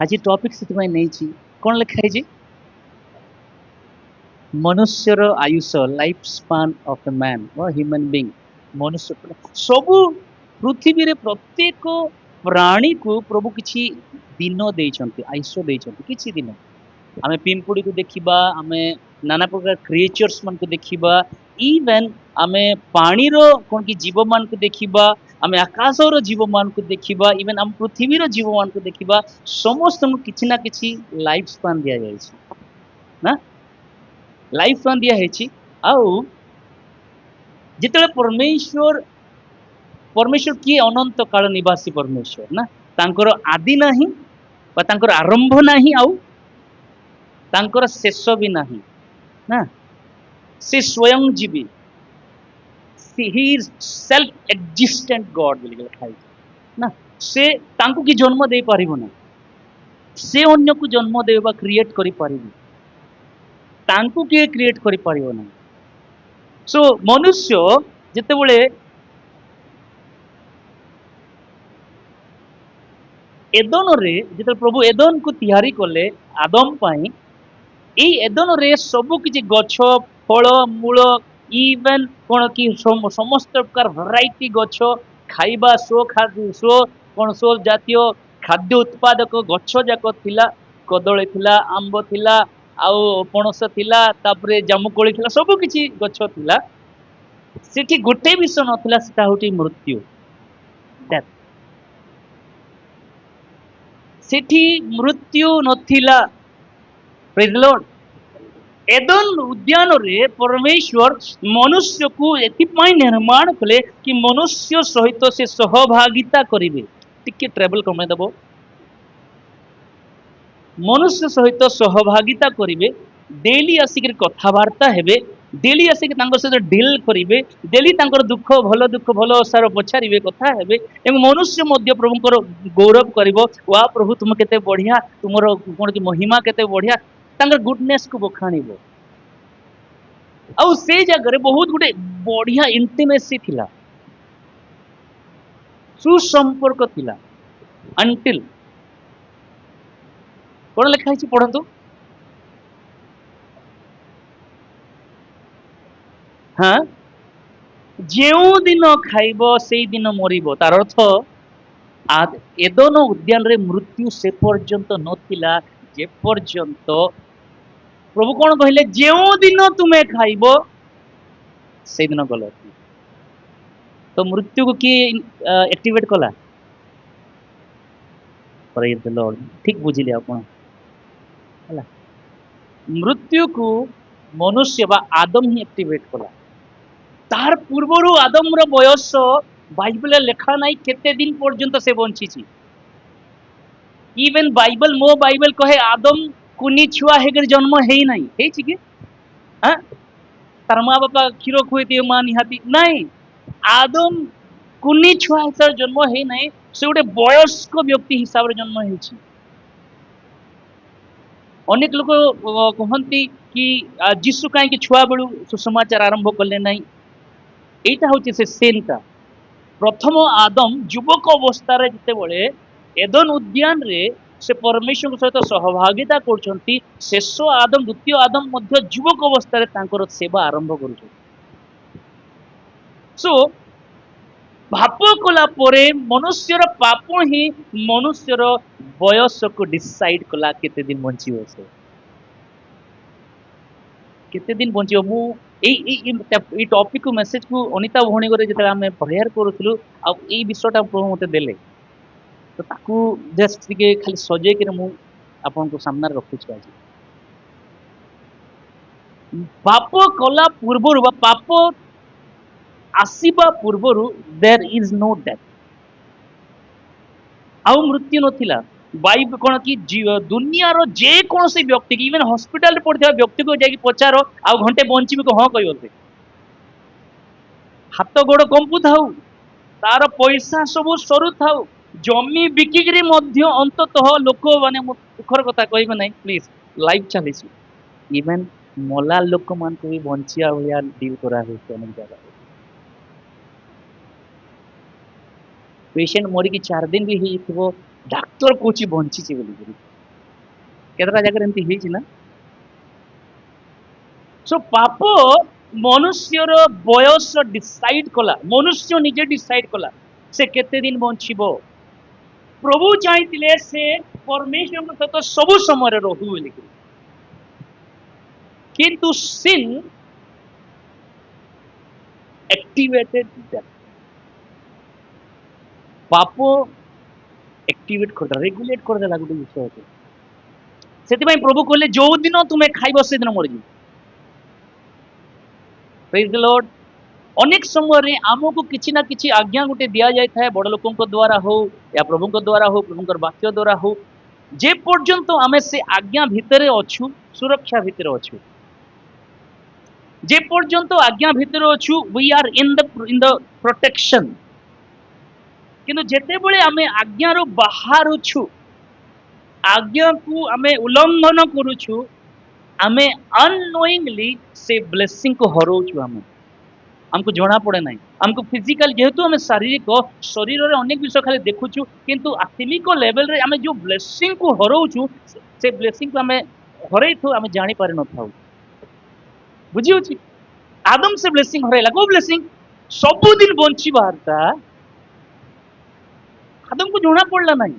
आज टॉपिक से नहीं कौन लिखा है मनुष्यर आयुष life span of a man human being मनुष्य सबु पृथ्वी रे प्रत्येक प्राणी को प्रभु किछि दिन देइछन्ति आयुष देइछन्ति किछि दिन आमे पिंपुड़ी को देखिबा आमे नाना प्रकार क्रिएचर्स मन को देखिबा इवन आमे पानी रो कोन की जीव मान को देखिबा आमे आकाश रो जीव मान को देखिबा इवन आम पृथ्वी रो जीव मान को देखिबा समस्त किछि ना किछि लाइफ स्पान दिया जाय छै ना लाइफ स्पान दिया है आउ जिते परमेश्वर परमेश्वर किए अनंत काल निवासी परमेश्वर ना तांकर आदि नाही बा तांकर आरंभ नाही आउ तांकर शेष भी नाही ना से स्वयं जीवी ही इज सेल्फ एक्जिस्टेंट गॉड बोली लिखा है ना से तांको की जन्म दे पारिबो ना से अन्य को जन्म देबा क्रिएट करि पारिबो तांको किए क्रिएट करि पारिबो ना सो मनुष्य जिते बड़े एदन रे जिते प्रभु एदन को तैयारी कले आदम पाई ए एदन रे सब किछि गछ फल मूल इवन कोन की समस्त प्रकार वैरायटी गछ खाइबा सो खाद्य सो कोन सो जातीय खाद्य उत्पादक गछ जाक थिला कदली थिला आंब थिला आउ पणस थिला तापरे जामुकोली थिला सब किछि गछ थिला सेठी गोटे विषय नथिला सेटा होटी मृत्यु डेथ सेठी मृत्यु नथिला प्रेज द लॉर्ड एदन उद्यान रे परमेश्वर मनुष्य को एथिपाई निर्माण कले कि मनुष्य सहित से सहभागिता करिवे टिके ट्रैवल कमे दबो मनुष्य सहित सहभागिता करिवे डेली आसिक कथावार्ता हेबे डेली आसिक तांकर सहित डील करिवे डेली तांकर दुख भलो सार पछारिवे कथा हेबे एवं मनुष्य मध्य प्रभुकर गौरव करिवो वा प्रभु तुम केते बढ़िया तुमरो कोन की महिमा केते बढ़िया तांकर गुडनेस को बखाणिबो आउ से जगह बहुत गुटे बढ़िया इंटिमेसी थिला सुसंपर्क थिला अंटिल कौन लिखा है पढ़ंतु हाँ जो दिन खाइब से दिन मरिब तार अर्थ एदन उद्यान रे मृत्यु से पर्यंत नथिला जे पर्यंत प्रभु कौन कहले जो दिन तुम्हें खाइब से दिन गल तो मृत्यु को किए एक्टिवेट कला ठीक बुझिले आपण हला मृत्यु को मनुष्य बा आदम ही एक्टिवेट कला तार पूर्वरु आदम रो बयस बाइबल लेखा नहीं केते दिन पर्यंत से बंची इवन बाइबल मो बाइबल कहे आदम कुनी छुआ हेगर जन्म हेई नहीं हेई छि कि हां तार मां बापा खीरो खुएती मां निहाती नहीं आदम कुनी छुआ हिसाब जन्म हेई नहीं से गोटे वयस्क व्यक्ति हिसाब रे जन्म हेछि अनेक लोक कहती कि जीशु कहीं छुआ बेलू सुसमाचार आरंभ कले नहीं एटा होची से सेनटा प्रथम आदम युवक अवस्था जिते बड़े एदन उद्यान रे से परमेश्वर सहित सहभागिता करछंती शेष आदम द्वितीय आदम मध्य युवक अवस्था तांकर सेवा आरंभ करुछंती सो पाप कला परे मनुष्यर पाप ही मनुष्यर बयस को डिसाइड कला केते दिन बंचिबो से केते दिन बंचिबो मु ए टॉपिक को मेसेज को अनिता भौणी करे जेते हम प्रेयर करूथलु आ ए विषयटा प्रभु मते देले तो ताकू जस्ट के खाली सजे के मु आपन को सामने रखु छी आज पाप कला पूर्वरु बा पाप आसीबा पूर्वरु देयर इज नो डेथ आउ मृत्यु नथिला बाइब कोन की दुनिया रो जे कोन से व्यक्ति की इवन हॉस्पिटल रे पड़थिया व्यक्ति को जाकी पचारो आ घंटे बंचिबे को हां कहियो हाथ गोड़ कंपु थाउ तार पैसा सब सरू थाउ जमी बिकिकी मध्य अंततः लोक माने दुखर कथा कहबे नहीं प्लीज लाइव चली इवन मला लोक मान को भी बंचिया भलिया डील करा होते अनेक जगह पेशेंट मरी की 4 दिन भी ही थो डॉक्टर कोची बंची बोली କେତେଟା ଜାଗାରେ ଏମିତି ହେଇଛି ନା? ସୋ ପାପ ମନୁଷ୍ୟର ବୟସ ଡିସାଇଡ କଲା, ମନୁଷ୍ୟ ନିଜେ ଡିସାଇଡ କଲା ସେ କେତେ ଦିନ ବଞ୍ଚିବ। ପ୍ରଭୁ ଚାହିଁଥିଲେ ସେ ପରମେଶ୍ୱରଙ୍କ ସହିତ ସବୁ ସମୟରେ ରହୁ ବୋଲି, କିନ୍ତୁ ସିନ୍ activated that, ପାପ ଆକ୍ଟିଭେଟ କରିଦେଲା, ରେଗୁଲେଟ କରିଦେଲା ଗୋଟେ ବିଷୟକୁ। ସେଥିପାଇଁ ପ୍ରଭୁ କହିଲେ ଯୋଉ ଦିନ ତୁମେ ଖାଇବ ସେଦିନ ମରିଯିବ। ପ୍ରେଜ୍ ଦ ଲର୍ଡ। ଅନେକ ସମୟରେ ଆମକୁ କିଛି ନା କିଛି ଆଜ୍ଞା ଗୋଟେ ଦିଆଯାଇଥାଏ, ବଡ଼ ଲୋକଙ୍କ ଦ୍ୱାରା ହଉ ୟା ପ୍ରଭୁଙ୍କ ଦ୍ୱାରା ହଉ, ପ୍ରଭୁଙ୍କର ବାକ୍ୟ ଦ୍ୱାରା ହଉ। ଯେ ପର୍ଯ୍ୟନ୍ତ ଆମେ ସେ ଆଜ୍ଞା ଭିତରେ ଅଛୁ, ସୁରକ୍ଷା ଭିତରେ ଅଛୁ। ଯେ ପର୍ଯ୍ୟନ୍ତ ଆଜ୍ଞା ଭିତରେ ଅଛୁ, we are in the protection। କିନ୍ତୁ ଯେତେବେଳେ ଆମେ ଆଜ୍ଞାରୁ ବାହାରୁଛୁ, ଆଜ୍ଞାକୁ ଆମେ ଉଲ୍ଲଂଘନ କରୁଛୁ, ଆମେ ଅନନୋଇଂଲି ସେ ବ୍ଲେସିଂ କୁ ହରଉଛୁ। ଆମକୁ ଜଣା ପଡେ ନାହିଁ। ଆମକୁ ଫିଜିକାଲ, ଯେହେତୁ ଆମେ ଶାରୀରିକ ଶରୀରରେ ଅନେକ ବିଷୟ ଖାଲି ଦେଖୁଛୁ, କିନ୍ତୁ ଆତ୍ମିକ ଲେଭେଲରେ ଆମେ ଯୋଉ ବ୍ଲେସିଂ କୁ ହରଉଛୁ, ସେ ବ୍ଲେସିଂ କୁ ଆମେ ହରେଇଥାଉ, ଆମେ ଜାଣିପାରିନଥାଉ। ବୁଝିହଉଛି? ଆଦମ ସେ ବ୍ଲେସିଂ ହରେଇଲା। କୋଉ ବ୍ଲେସିଂ? ସବୁଦିନ ବଞ୍ଚିବାରଟା ଆଦମକୁ ଜଣା ପଡିଲା ନାହିଁ।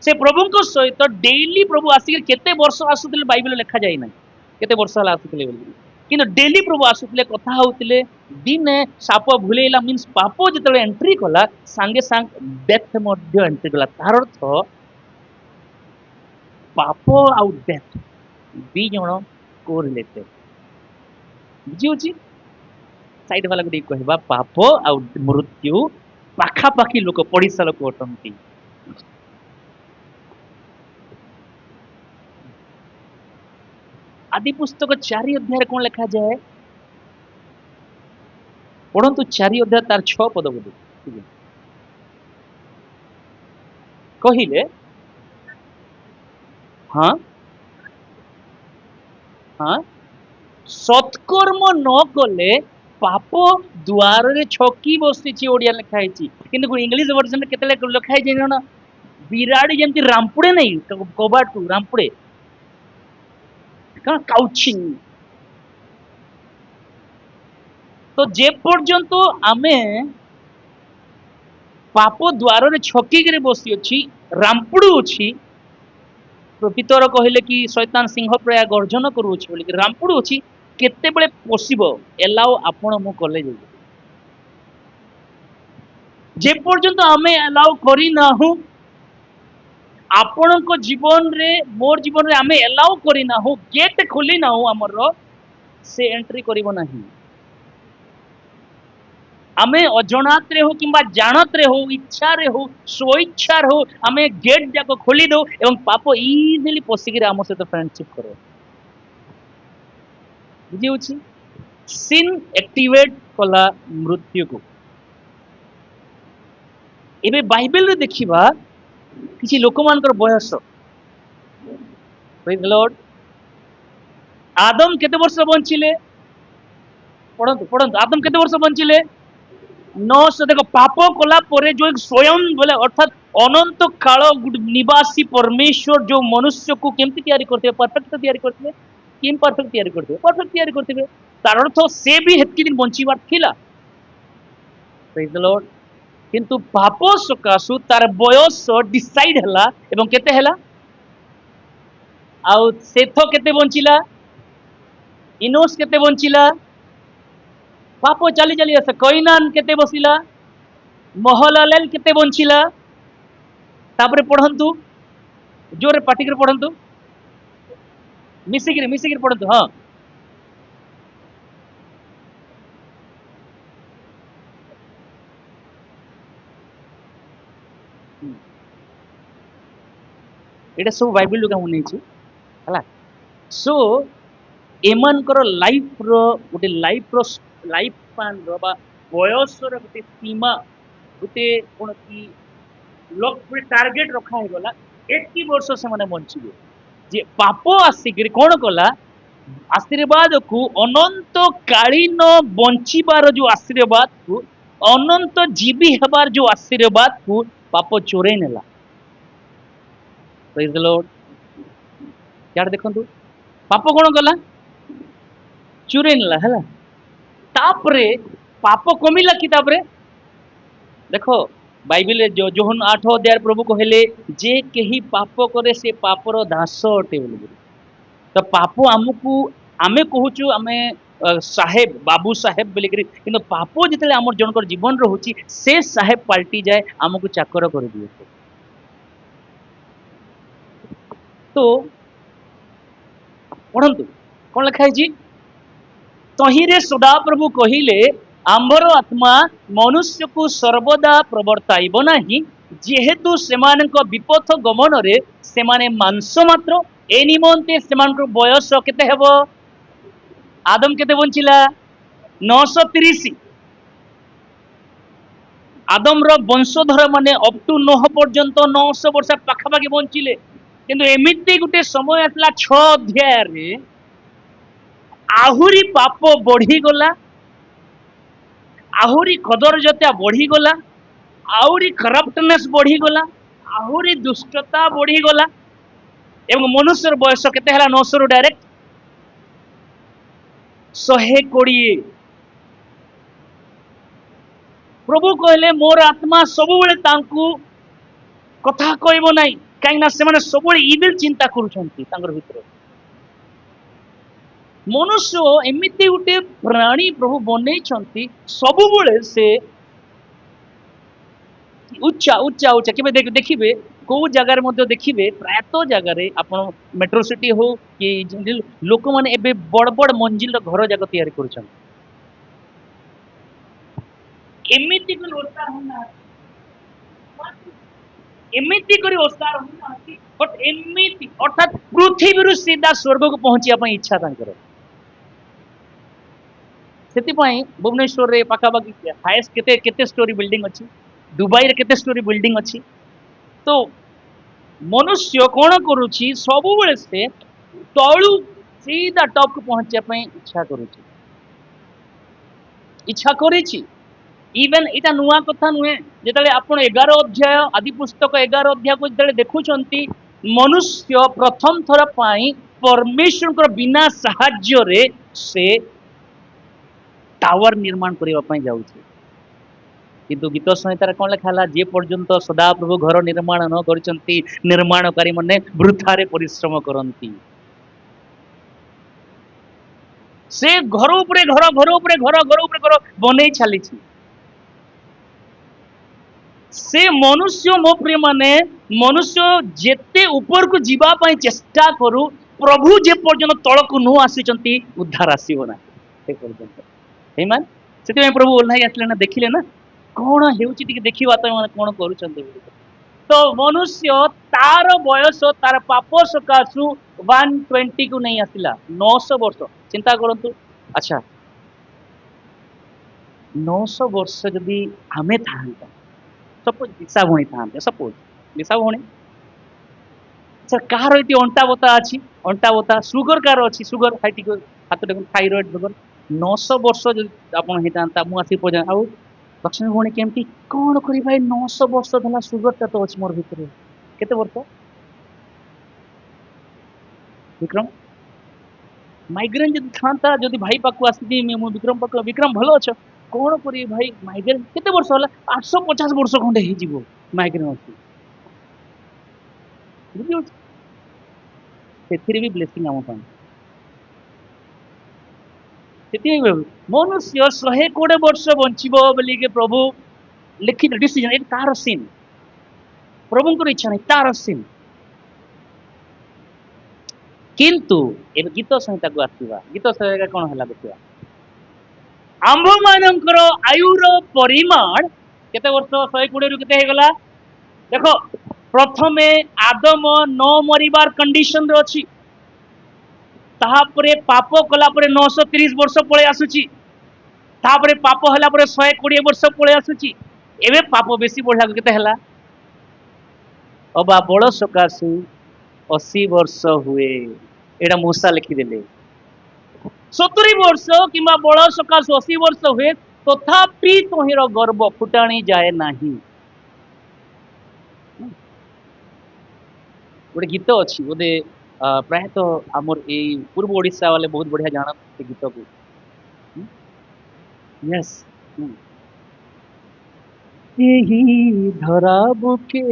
ସେ ପ୍ରଭୁଙ୍କ ସହିତ ଡେଇଲି ପ୍ରଭୁ ଆସିକି କେତେ ବର୍ଷ ଆସୁଥିଲେ ବାଇବେଲ ଲେଖା ଯାଇନାହିଁ, କେତେ ବର୍ଷ ହେଲା ଆସୁଥିଲେ ବୋଲି। କିନ୍ତୁ ଡେଲି ପ୍ରଭୁ ଆସୁଥିଲେ, କଥା ହଉଥିଲେ। ଦିନେ ସାପ ଭୁଲେଇଲା, ମିନ୍ସ ପାପ ଯେତେବେଳେ ଏଣ୍ଟ୍ରି କଲା, ସାଙ୍ଗେ ସାଙ୍ଗେ ଡେଥ ମଧ୍ୟ ଏଣ୍ଟ୍ରି କଲା। ତାର ଅର୍ଥ ପାପ ଆଉ ଡେଥ ଦି ଜଣ କୋରିଲେଟେଡ। ବୁଝିହଉଛି? ସାଇଡ ବାଲାକୁ ଟିକେ କହିବା, ପାପ ଆଉ ମୃତ୍ୟୁ ପାଖାପାଖି ଲୋକ, ପଡିଶା ଲୋକ ଅଟନ୍ତି। ଆଦି ପୁସ୍ତକ 4 ଅଧ୍ୟାୟରେ କଣ ଲେଖାଯାଏ? ପଢନ୍ତୁ 4 ଅଧ୍ୟାୟ ତାର 6 ପଦ ବୋଧେ କହିଲେ। ହଁ ହଁ, ସତ୍କର୍ମ ନ କଲେ ପାପ ଦ୍ୱାରରେ ଛକି ବସିଛି, ଓଡିଆ ଲେଖା ହେଇଛି। କିନ୍ତୁ ଇଂଲିଶ ଭର୍ସନରେ କେତେ ଲେଖା ହେଇଛି ଜଣ? ବିରାଡ଼ି ଯେମିତି ରାମ୍ପୁଡେ ନାହିଁ କବାଟକୁ, ରାମ୍ପୁଡେ କଣ କାଉଚିଂ। ତ ଯେ ପର୍ଯ୍ୟନ୍ତ ଆମେ ପାପ ଦ୍ୱାରରେ ଛକିକିରି ବସି ଅଛି, ରାମ୍ପୁଡୁ ଅଛି, ପିତର କହିଲେ କି ଶୈତାନ ସିଂହ ପ୍ରାୟ ଗର୍ଜନ କରୁଅଛି ବୋଲି, ରାମ୍ପୁଡୁ ଅଛି, କେତେବେଳେ ପଶିବ? ଏଲାଉ ଆପଣ ମୁଁ କଲେ ଯାଇ। ଯେ ପର୍ଯ୍ୟନ୍ତ ଆମେ ଏଲାଉ କରିନାହୁଁ, ଆପଣଙ୍କ ଜୀବନରେ, ମୋର ଜୀବନରେ ଆମେ ଏଲାଉ କରିନାହୁଁ, ଗେଟ୍ ଖୋଲିନାହୁଁ ଆମର, ସେ ଏଣ୍ଟ୍ରି କରିବ ନାହିଁ। ଆମେ ଅଜଣାତରେ ହଉ କିମ୍ବା ଜାଣତରେ ହଉ, ଇଚ୍ଛାରେ ହଉ ସ୍ୱଇଚ୍ଛାରେ ହଉ, ଆମେ ଗେଟ୍ ଯାକ ଖୋଲି ଦଉ ଏବଂ ପାପ ଇଜିଲି ପଶିକିରି ଆମ ସହିତ ଫ୍ରେଣ୍ଡସିପ କରେ। ବୁଝିହଉଛି? ସିନ୍ ଆକ୍ଟିଭେଟ କଲା ମୃତ୍ୟୁକୁ। ଏବେ ବାଇବେଲରେ ଦେଖିବା କିଛି ଲୋକମାନଙ୍କର ବୟସ। ପ୍ରେଜ୍ ଦ ଲର୍ଡ। ଆଦମ କେତେ ବର୍ଷ ବଞ୍ଚିଲେ? ପଢନ୍ତୁ ପଢନ୍ତୁ, ଆଦମ କେତେ ବର୍ଷ ବଞ୍ଚିଲେ? 900। ଦେଖ, ପାପ କଲା ପରେ ଯୋଉ ସ୍ୱୟଂ ବୋଲେ, ଅର୍ଥାତ ଅନନ୍ତ କାଳ ନିବାସୀ ପରମେଶ୍ୱର ଯୋଉ ମନୁଷ୍ୟକୁ କେମିତି ତିଆରି କରିଥିବେ? ପରଫେକ୍ଟ ତିଆରି କରିଥିବେ କି ଇମ୍ପରଫେକ୍ଟ ତିଆରି କରିଥିବେ? ପରଫେକ୍ଟ ତିଆରି କରିଥିବେ। ତାର ଅର୍ଥ ସେ ବି ହେତିକି ଦିନ ବଞ୍ଚିବାର ଥିଲା। ପ୍ରେଜ୍ ଦ ଲର୍ଡ। କିନ୍ତୁ ପାପ ସକାଶୁ ତାର ବୟସ ଡିସାଇଡ ହେଲା, ଏବଂ କେତେ ହେଲା? ଆଉ ସେଥ କେତେ ବଞ୍ଚିଲା? ଇନୋସ କେତେ ବଞ୍ଚିଲା? ପାପ ଚାଲି ଚାଲି ଆସେ। କଇନାନ କେତେ ବସିଲା? ମହଲାଲେଲ କେତେ ବଞ୍ଚିଲା? ତାପରେ ପଢନ୍ତୁ, ଜୋରେ ପାଟିକରି ପଢନ୍ତୁ, ମିଶିକିରି ପଢନ୍ତୁ। ହଁ, ଏଇଟା ସବୁ ବାଇବେଲରୁ କାମ ନେଇଛି ହେଲା। ସୋ ଏମାନଙ୍କର ଲାଇଫର ଗୋଟେ ଲାଇଫ ସ୍ପାନର ବା ବୟସର ଗୋଟେ ସୀମା, ଗୋଟେ କଣ କି ଗୋଟେ ଟାର୍ଗେଟ ରଖା ହେଇଗଲା, ଏତିକି ବର୍ଷ ସେମାନେ ବଞ୍ଚିବେ। ଯେ ପାପ ଆସିକିରି କଣ କଲା? ଆଶୀର୍ବାଦକୁ, ଅନନ୍ତ କାଳୀନ ବଞ୍ଚିବାର ଯୋଉ ଆଶୀର୍ବାଦକୁ, ଅନନ୍ତ ଜୀବୀ ହେବାର ଯୋଉ ଆଶୀର୍ବାଦକୁ ପାପ ଚୋରେଇ ନେଲା। ପ୍ରେଜ୍ ଦ ଲର୍ଡ। यार देखंतु पाप कौन कला चुरे नेला है तापरे पाप कमिला कि तापरे देखो बाइबल जो जोहन 8 अध्याय प्रभु कहले जे केही पाप करे से पापर दास अटे बोली तो पाप आमको आमे कहूचु आमे साहेब बाबू साहेब बोली कि पाप जिते आम जनकर जीवन रोचे से साहेब पलटि जाए आमको चाकर कर दिए तो पढ़ंतु कौन लिखाई तहिरे सदा प्रभु कहिले आंबर आत्मा मनुष्य को सर्वदा प्रवर्ताइब नाही जेहेतु सेमानक विपथ गमन रे सेमाने मांस मात्र ए निमंते सेमानक बयस केते हेबो आदम केते बंचिला 930 आदम रो वंशधर माने अप टू नोह पर्यंत 900 वर्ष पाखापाखि बंचिले किंतु एमिति गुटे समय आसला 6 अध्याय रे आहुरी पाप बढ़ी गला आहुरी कदरजता बढ़ी गला आहुरी करप्टनेस बढ़ी गला आहुरी दुष्टता बढ़ी गला एवं मनुष्यर बयस केते हला 900 रु डायरेक्ट 120 प्रभु कहले मोर आत्मा सब बेले तांकु कथा कहबो नाही काहे ना से माने सब बेले इविल चिंता करूछंती तांगर भितर मनुष्य एमिति गोटे प्राणी प्रभु बनै सबु से उच्चा उच्चा उच्चा के देखिए कौ जगार देखिए प्रायत जगार आप मेट्रो सिटी हो कि लोक मैंने बड़ बड़ मंजिल घर जाक तैयारी कर अर्थात पृथ्वी सीधा स्वर्ग को पहुंचा इच्छा से भुवनेश्वर रे पाखापाखि हाएस्ट केते केते स्टोरी बिल्डिंग अच्छी दुबई रे केते स्टोरी बिल्डिंग अच्छी तो मनुष्य कौन करुच्ची सब बेले से तलू सीधा टॉप को पहुंचा इच्छा करुच्ची इच्छा करिछि इवेन इटा नुआ कथा नुहे जेतले आपण 11 अध्याय आदि पुस्तक 11 अध्याय को जेतले देखुचंती मनुष्य प्रथम थर पाई परमेश्वर बिना साहाय्य रे से टावर निर्माण करने जाऊे किंतु गीत संहितार कौन लिखा जे पर्यंत सदा प्रभु घर निर्माण न करचंती निर्माणकारी माने वृथारे परिश्रम करंती से घर उपरे घर घर उपरे घर घर उपरे घर बनै छाली से मनुष्य मो प्रिय माने मनुष्य जेते ऊपर को जीवा पाई चेष्टा करू प्रभु जे पर्यंत तल को नु आसीचंती उद्धार आसीबो ना से पर्यंत हेमान से प्रभु ओल्हाई आसले ना देखिले ना कौन हेउची टिके देखिबा त माने कौन करूचंती तो मनुष्य तार बयस तार पाप सकाशु 120 को नहीं आसिला 900 वर्ष चिंता करंतु अच्छा 900 वर्ष जदि आमे थांता सपोज दिशा भणी थांते सपोज दिशा भणी अच्छा कार इति अंटा बता अछि अंटा बता सुगर कार अछि सुगर हाइटी को हाथ देखो थायराइड सुगर 900 वर्ष जदि आपण हेतांता मु आसी पजा आउ लक्ष्मी भणी केमती कोन करी भाई 900 वर्ष धला सुगर ता तो अछि मोर भितरे केते वर्ष विक्रम माइग्रेन जदि थांता जदि भाई पाकु आसी मु विक्रम पाकु विक्रम भलो छ कौन करी भाई माइग्रेन केते वर्ष होला 850 वर्ष खंडे हे जीवो माइग्रेन अछि बुझियो सेथिरे भी ब्लेसिंग आम पान सेति मनुष्य 120 वर्ष बंचिबो बोली के प्रभु लिखित डिसीजन एट तार सीन प्रभु को इच्छा नहीं तार सीन किंतु ए गीत संहिता को आसीबा गीत संहिता कोन हला देखिबा आंभ मानकर आयुर परिमाण केते वर्ष 120 रु केते हे गला देखो प्रथमे आदम न मरिबार कंडीशन रे अछि ताहापरे पाप कला परे 930 वर्ष पळे आसुची ताहापरे पाप हला परे 120 वर्ष पळे आसुची एबे पाप बेसी बढ़ला केते हला अबा बड़ सकासु 80 वर्ष हुए एडा मूसा लिखि देले 70 वर्ष किंबा बड़ सकाशु 80 वर्ष हुए तथापि तोहिर गर्भ फुटाणी जाए नाही गोटे गीत अच्छी बोधे प्रायतः आमर ए पूर्व ओडिशा वाले बहुत बढ़िया जाना से गीत को। यस। यही धरा बुके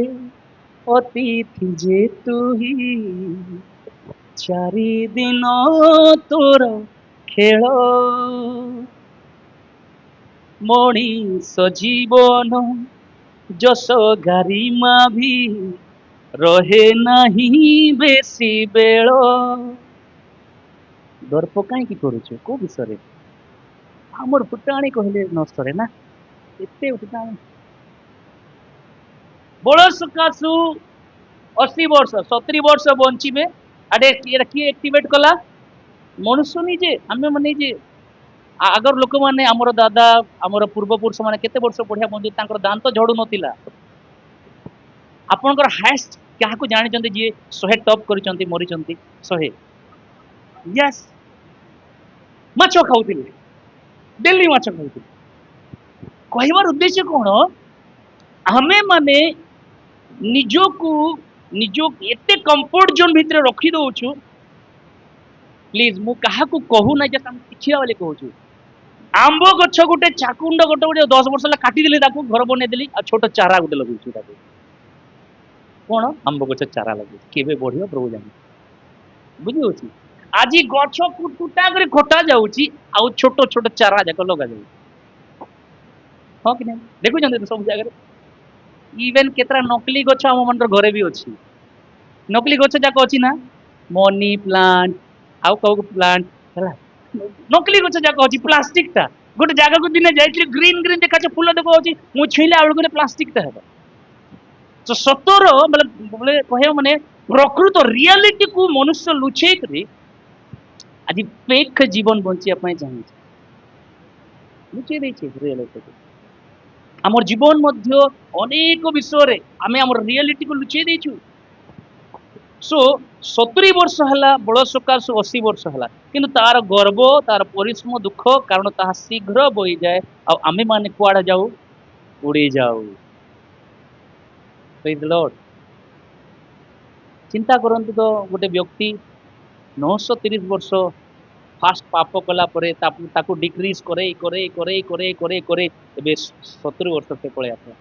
अतिथि जे तू ही चारि दिन तोर खेल मଣିଷ ଜୀବନ ଯଶ ଗାରିମା ବି ରହେ ନାହିଁ ବେଶୀ ବେଳ। ଦର୍ପ କାହିଁକି କରୁଛୁ କୋଉ ବିଷୟରେ? ଆମର ଫୁଟାଣି କହିଲେ ନ ସରେ ନା, ଏତେ ଫୁଟାଣି। ବଳ ସକାଶୁ 80 ବର୍ଷ 70 ବର୍ଷ ବଞ୍ଚିବେ। ଆଡେ କିଏ ଆକ୍ଟିଭେଟ କଲା? ମନୁଷ୍ୟ ନିଜେ, ଆମେ ମାନେ ନିଜେ। ଆଗର ଲୋକମାନେ ଆମର ଦାଦା ଆମର ପୂର୍ବପୁରୁଷ ମାନେ କେତେ ବର୍ଷ ବଢିଆ ବଞ୍ଚୁ, ତାଙ୍କର ଦାନ୍ତ ଝଡୁ ନଥିଲା। ଆପଣଙ୍କର ହାଏଷ୍ଟ କାହାକୁ ଜାଣିଛନ୍ତି ଯିଏ 100 ଟପ୍ କରିଛନ୍ତି ମରିଛନ୍ତି? 100। ୟେସ୍। ମାଛ ଖାଉଥିଲେ, ଡେଲି ମାଛ ଖାଉଥିଲେ। କହିବାର ଉଦ୍ଦେଶ୍ୟ କଣ? ଆମେ ମାନେ ନିଜକୁ ନିଜ ଏତେ କମ୍ଫର୍ଟ ଜୋନ୍ ଭିତରେ ରଖି ଦଉଛୁ। ପ୍ଲିଜ ମୁଁ କାହାକୁ କହୁନାହିଁ ଯେ ତମେ ଶିଖିବା ବୋଲି କହୁଛୁ। ଆମ୍ବ ଗଛ ଗୋଟେ ଚାକୁଣ୍ଡ ଗୋଟେ ଗୋଟେ 10 ବର୍ଷ ହେଲା କାଟିଦେଲି, ତାକୁ ଘର ବନେଇଦେଲି, ଆଉ ଛୋଟ ଚାରା ଗୋଟେ ଲଗେଇଛୁ ତାକୁ। କଣ ଆମ୍ବ ଗଛ ଚାରା ଲଗେଇଛୁ, କେବେ ବଢିବ ପ୍ରଭୁ ଜାଣେ। ବୁଝିହଉଛି? ଆଜି ଗଛ କୁଟା କରି କଟା ଯାଉଛି, ଆଉ ଛୋଟ ଛୋଟ ଚାରା ଯାକ ଲଗାଯାଉଛି। ହଁ କି ନାହିଁ? ଦେଖୁଛନ୍ତି ତ ସବୁ ଜାଗାରେ। ଇଭେନ କେତେଟା ନକଲି ଗଛ ଆମ ମାନଙ୍କର ଘରେ ବି ଅଛି। ନକଲି ଗଛ ଯାକ ଅଛି ନା, ମନି ପ୍ଲାଣ୍ଟ ଆଉ କୋଉ ପ୍ଲାଣ୍ଟ ହେଲା, ନକଲି ଗଛ ଯାକ ଅଛି। ପ୍ଲାଷ୍ଟିକ ଟା ଗୋଟେ ଜାଗାକୁ ଦିନେ ଯାଇଥିଲି, ଗ୍ରୀନ ଗ୍ରୀନ ଦେଖାচ্ছে, ଫୁଲ ଦେଖାଉଛି, ମୁଁ ଛୁଇଁଲା ବେଳକୁ ପ୍ଲାଷ୍ଟିକ ଟା ହେବ। ତ ସତର ବୋଲେ କହିବା ମାନେ ପ୍ରକୃତ ରିଆଲିଟି କୁ ମନୁଷ୍ୟ ଲୁଚେଇ କରି ଆଜି ଫେକ୍ ଜୀବନ ବଞ୍ଚିବା ପାଇଁ ଚାହୁଁଛି, ଲୁଚେଇ ଦେଇଛି ରିଆଲିଟି। ଆମର ଜୀବନ ମଧ୍ୟ ଅନେକ ବିଷୟରେ ଆମେ ଆମର ରିଆଲିଟିକୁ ଲୁଚେଇ ଦେଇଛୁ। ସୋ 70 ବର୍ଷ ହେଲା ବଳ ସକାଶୁ 80 ବର୍ଷ ହେଲା, କିନ୍ତୁ ତାର ଗର୍ବ, ତାର ପରିଶ୍ରମ, ଦୁଃଖ, କାରଣ ତାହା ଶୀଘ୍ର ବୋଇଯାଏ, ଆଉ ଆମେ ମାନେ କୁଆଡେ ଯାଉ? ଉଡି ଯାଉ। ପ୍ରେଜ୍ ଦ ଲର୍ଡ। ଚିନ୍ତା କରନ୍ତୁ ତ, ଗୋଟେ ବ୍ୟକ୍ତି 930 ବର୍ଷ ଫାଷ୍ଟ ପାପ କଲା ପରେ ତାକୁ ଡିକ୍ରିଜ କରେଇ କରେଇ କରେଇ କରେଇ କରେଇ କରେଇ ଏବେ 70 ବର୍ଷ ସେ ପଳେଇ ଆସିଲା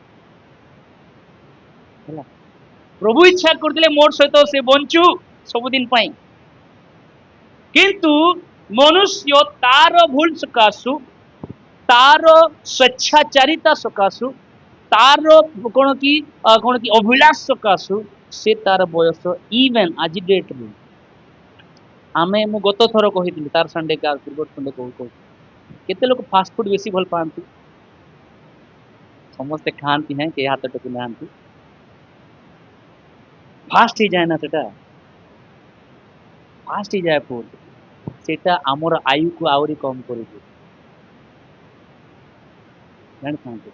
ହେଲା। ପ୍ରଭୁ ଇଚ୍ଛା କରୁଥିଲେ ମୋର ସହିତ ସେ ବଞ୍ଚୁ ସବୁଦିନ ପାଇଁ, କିନ୍ତୁ ମନୁଷ୍ୟ ତାର ଭୁଲ ସକାଶୁ, ତାର ସ୍ୱେଚ୍ଛାଚାରିତା ସକାଶୁ, ତାର କଣ କି ଅଭିଳାଷ ସକାଶୁ ସେ ତାର ବୟସ ଇଭେନ ଆଜି ଡେଟରେ ମୁଁ ଗତ ଥର କହିଥିଲି, ତାର ସଣ୍ଡେ ପୂର୍ବ ସଣ୍ଡେ କହୁଛି, କେତେ ଲୋକ ଫାଷ୍ଟ ଫୁଡ ବେଶୀ ଭଲ ପାଆନ୍ତି? ସମସ୍ତେ ଖାଆନ୍ତି, ନାହିଁ କେହି ହାତ ଟେକୁ ନାହାନ୍ତି। ଫାଷ୍ଟ ହେଇଯାଏ ନା, ସେଟା ଫାଷ୍ଟ ହେଇଯାଏ ଫୁଡ, ସେଟା ଆମର ଆୟୁକୁ ଆହୁରି କମ କରିଦିଏ, ଜାଣିଥାନ୍ତି।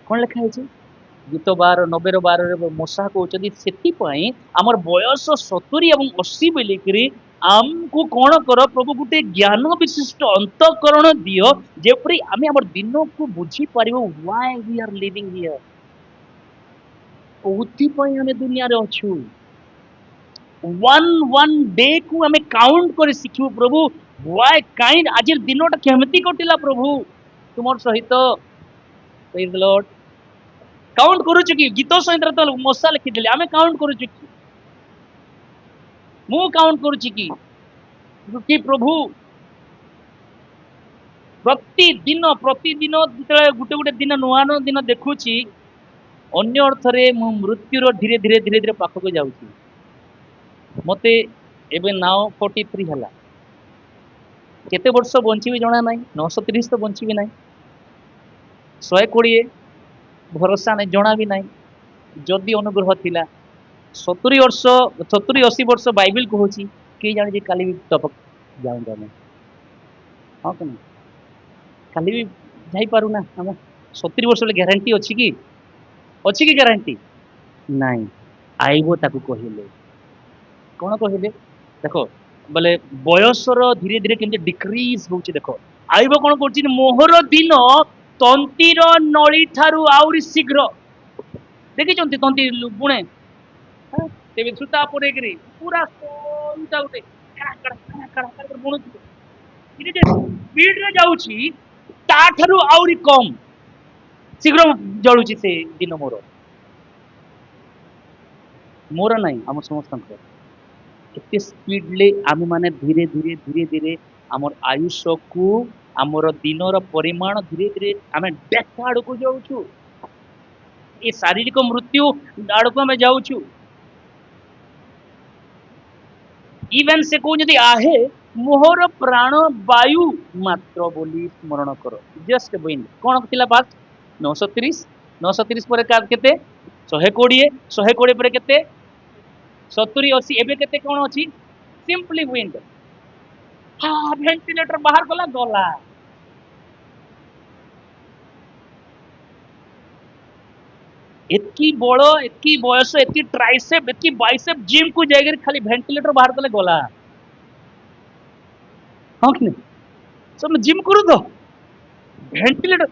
କଣ ଲେଖା ହେଇଛି? ଗୀତ 12:9-12 ମଶା କହୁଛନ୍ତି, ସେଥିପାଇଁ ଆମର ବୟସ 70 ଏବଂ 80 ବୋଲିକିରି ଆମକୁ କଣ କର ପ୍ରଭୁ, ଗୋଟେ ଜ୍ଞାନ ବିଶିଷ୍ଟ ଅନ୍ତଃକରଣ ଦିଅ, ଯେପରି ଆମେ ଆମର ଦିନକୁ ବୁଝିପାରିବୁ। why we are living here, କୋଉଥିପାଇଁ ଆମେ ଦୁନିଆରେ ଅଛୁ। ୱାନ୍ ଡେ କୁ ଆମେ କାଉଣ୍ଟ କରି ଶିଖିବୁ, ପ୍ରଭୁ why, କାହିଁ ଆଜିର ଦିନଟା କେମିତି କଟିଲା ପ୍ରଭୁ ତୁମର ସହିତ। ପ୍ରେଜ୍ ଦ ଲର୍ଡ। କାଉଣ୍ଟ କରୁଛୁ କି? ଗୀତ ସହିତ ତ ମଶା ଲେଖିଥିଲେ, ଆମେ କାଉଣ୍ଟ କରୁଛୁ କି? ମୁଁ କାଉଣ୍ଟ କରୁଛି କି? ପ୍ରଭୁ ପ୍ରତିଦିନ ଯେତେବେଳେ ଗୋଟେ ଗୋଟେ ଦିନ ନୂଆ ନୂଆ ଦିନ ଦେଖୁଛି, ଅନ୍ୟ ଅର୍ଥରେ ମୁଁ ମୃତ୍ୟୁର ଧୀରେ ଧୀରେ ଧୀରେ ଧୀରେ ପାଖକୁ ଯାଉଛି। ମତେ ଏବେ ନାଓ 43 ହେଲା, କେତେ ବର୍ଷ ବଞ୍ଚିବି ଜଣା ନାହିଁ। 930 ତ ବଞ୍ଚିବି ନାହିଁ, 120 ଭରସା ନାହିଁ, ଜଣା ବି ନାହିଁ। ଯଦି ଅନୁଗ୍ରହ ଥିଲା 70 ବର୍ଷ 70-80 ବର୍ଷ ବାଇବେଲ କହୁଛି, କିଏ ଜାଣିଛି କାଲି ବି ଟପକ ଯାଉଁਗਾ ଆମେ। ହଁ କି ନାହିଁ? କାଲି ବି ଯାଇପାରୁନା। ଆମ 70 ବର୍ଷ ଗ୍ୟାରେଣ୍ଟି ଅଛି କି? ଅଛି କି ଗ୍ୟାରେଣ୍ଟି? ନାଇଁ। ଆଇବ ତାକୁ କହିଲେ, କଣ କହିଲେ? ଦେଖ ବୋଲେ ବୟସର ଧୀରେ ଧୀରେ କେମିତି ଡିକ୍ରିଜ ହଉଛି ଦେଖ। ଆଇବ କଣ କରୁଛି? ମୋହର ଦିନ ତନ୍ତୀର ନଳି ଠାରୁ ଆହୁରି ଶୀଘ୍ର। ଦେଖିଛନ୍ତି ତନ୍ତୀ ବୁଣେ? ତେବେ ଛୁତା ପରେଇକିରି ପୁରା ସରୁଟା ଗୋଟେ ବୁଣୁଥିବ ଧୀରେ ଧୀରେ ସ୍ପିଡରେ ଯାଉଛି ତାଠାରୁ ଆହୁରି କମ ଶୀଘ୍ର ଜଳୁଛି ସେ ଦିନ ମୋର ନାହିଁ ଆମ ସମସ୍ତଙ୍କର କେତେ ସ୍ପିଡଲି ଆମେ ମାନେ ଧୀରେ ଧୀରେ ଧୀରେ ଧୀରେ ଆମର ଆୟୁଷକୁ ଆମର ଦିନର ପରିମାଣ ଧୀରେ ଧୀରେ ଆମେ ଡେଥ ଆଡକୁ ଯାଉଛୁ ଏ ଶାରୀରିକ ମୃତ୍ୟୁ ଆଡକୁ ଆମେ ଯାଉଛୁ ଇଭେନ ସେ କହୁଛନ୍ତି ଆହେ ମୋହର ପ୍ରାଣ ବାୟୁ ମାତ୍ର ବୋଲି ସ୍ମରଣ କର ଜଷ୍ଟ ୱିଣ୍ଡ କଣ ଥିଲା ବାତ 930 930 ପରେ କେତେ 120 120 ପରେ କେତେ 70 80 ଏବେ କେତେ କଣ ଅଛି ସିମ୍ପଲି ୱିଣ୍ଡ ହଁ ଭେଣ୍ଟିଲେଟର ବାହାର କଲା ଗଲା ଏତକି ବଳ ଏତକି ବୟସ ଏତକି ଟ୍ରାଇସେପ ଏତକି ବାଇସେପ ଜିମ୍ କୁ ଯାଇକରି ଖାଲି ଭେଣ୍ଟିଲେଟର ବାହାର କଲେ ଗଲା ହଁ କି ନାହିଁ ସବୁ ଜିମ୍ କରୁ ତ ଭେଣ୍ଟିଲେଟର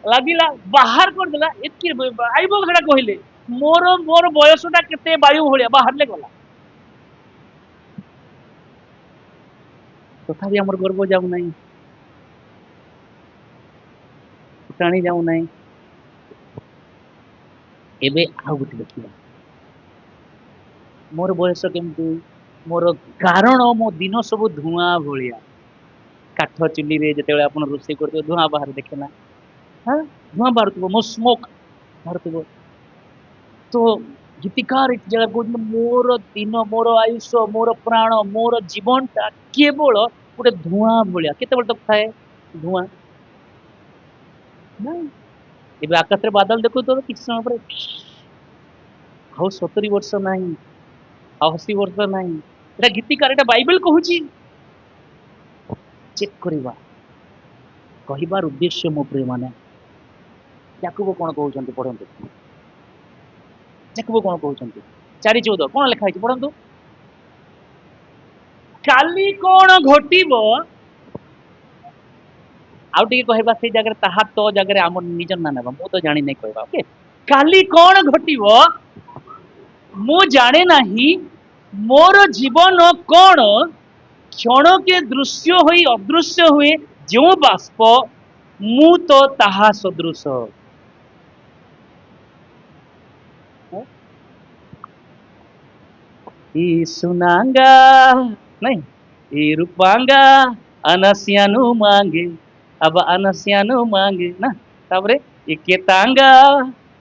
ଲାଗିଲା ବାହାର କରିଦେଲା ଏତକି ଆଇବ ସେଟା କହିଲେ ମୋର ମୋର ବୟସଟା କେତେ ବାୟୁ ଭଳିଆ ବାହାରିଲେ ଗଲା ତଥାପି ଆମର ଗର୍ବ ଯାଉନାହିଁ ଟାଣି ଯାଉନାହିଁ ଏବେ ଆଉ ଗୋଟେ ଦେଖିବା ମୋର ବୟସ କେମିତି ମୋର କାରଣ ମୋ ଦିନ ସବୁ ଧୂଆଁ ଭଳିଆ କାଠ ଚୁଲିରେ ଯେତେବେଳେ ଆପଣ ରୋଷେଇ କରୁଥିବେ ଧୂଆଁ ବାହାରେ ଦେଖେ ନା ହଁ ଧୂଆଁ ବାହାରୁଥିବ ମୋ ସ୍ମୋକ ବାହାରୁଥିବ ତ ଗୀତିକାର ଏଠି ଜାଗା କହୁଛନ୍ତି ମୋର ଦିନ ମୋର ଆୟୁଷ ମୋର ପ୍ରାଣ ମୋର ଜୀବନଟା କେବଳ ଗୋଟେ ଧୂଆଁ ଭଳିଆ କେତେବେଳେ ତ ଥାଏ ଧୂଆଁ ନାଇଁ ଏବେ ଆକାଶରେ ବାଦଲ ଦେଖୁଥିବ କିଛି ସମୟ ପରେ ଆଉ 70 ବର୍ଷ ନାହିଁ ଆଉ 80 ବର୍ଷ ନାହିଁ ଏଟା ଗୀତିକାର ଏଟା ବାଇବେଲ କହୁଛି ଚେକ୍ କରିବା କହିବାର ଉଦ୍ଦେଶ୍ୟ ମୋ ପ୍ରିୟ ମାନେ ଯାକୁବ କଣ କହୁଛନ୍ତି ପଢନ୍ତୁ ଯାକୁବ କଣ କହୁଛନ୍ତି 4:14 କଣ ଲେଖା ହେଇଛି ପଢନ୍ତୁ କାଲି କଣ ଘଟିବ ଆଉ ଟିକେ କହିବା ସେଇ ଜାଗାରେ ତାହା ତ ଜାଗାରେ ଆମର ନିଜ ନା ନେବା ମୁଁ ତ ଜାଣିନାହିଁ କହିବା ଓକେ କାଲି କଣ ଘଟିବ ମୁଁ ଜାଣେ ନାହିଁ ମୋର ଜୀବନ କଣ କ୍ଷଣକେ ଦୃଶ୍ୟ ହୋଇ ଅଦୃଶ୍ୟ ହୁଏ ଯେଉଁ ବାଷ୍ପ ମୁଁ ତ ତାହା ସଦୃଶ ಈ ಸುನಾಂಗ ନାଇଁ ଏ ରୂପାଙ୍ଗା ଅନସିଆନୁ ମାଙ୍ଗେ अब अनसियानु मांगे ना ତାପରେ ଏ କେତାଙ୍ଗା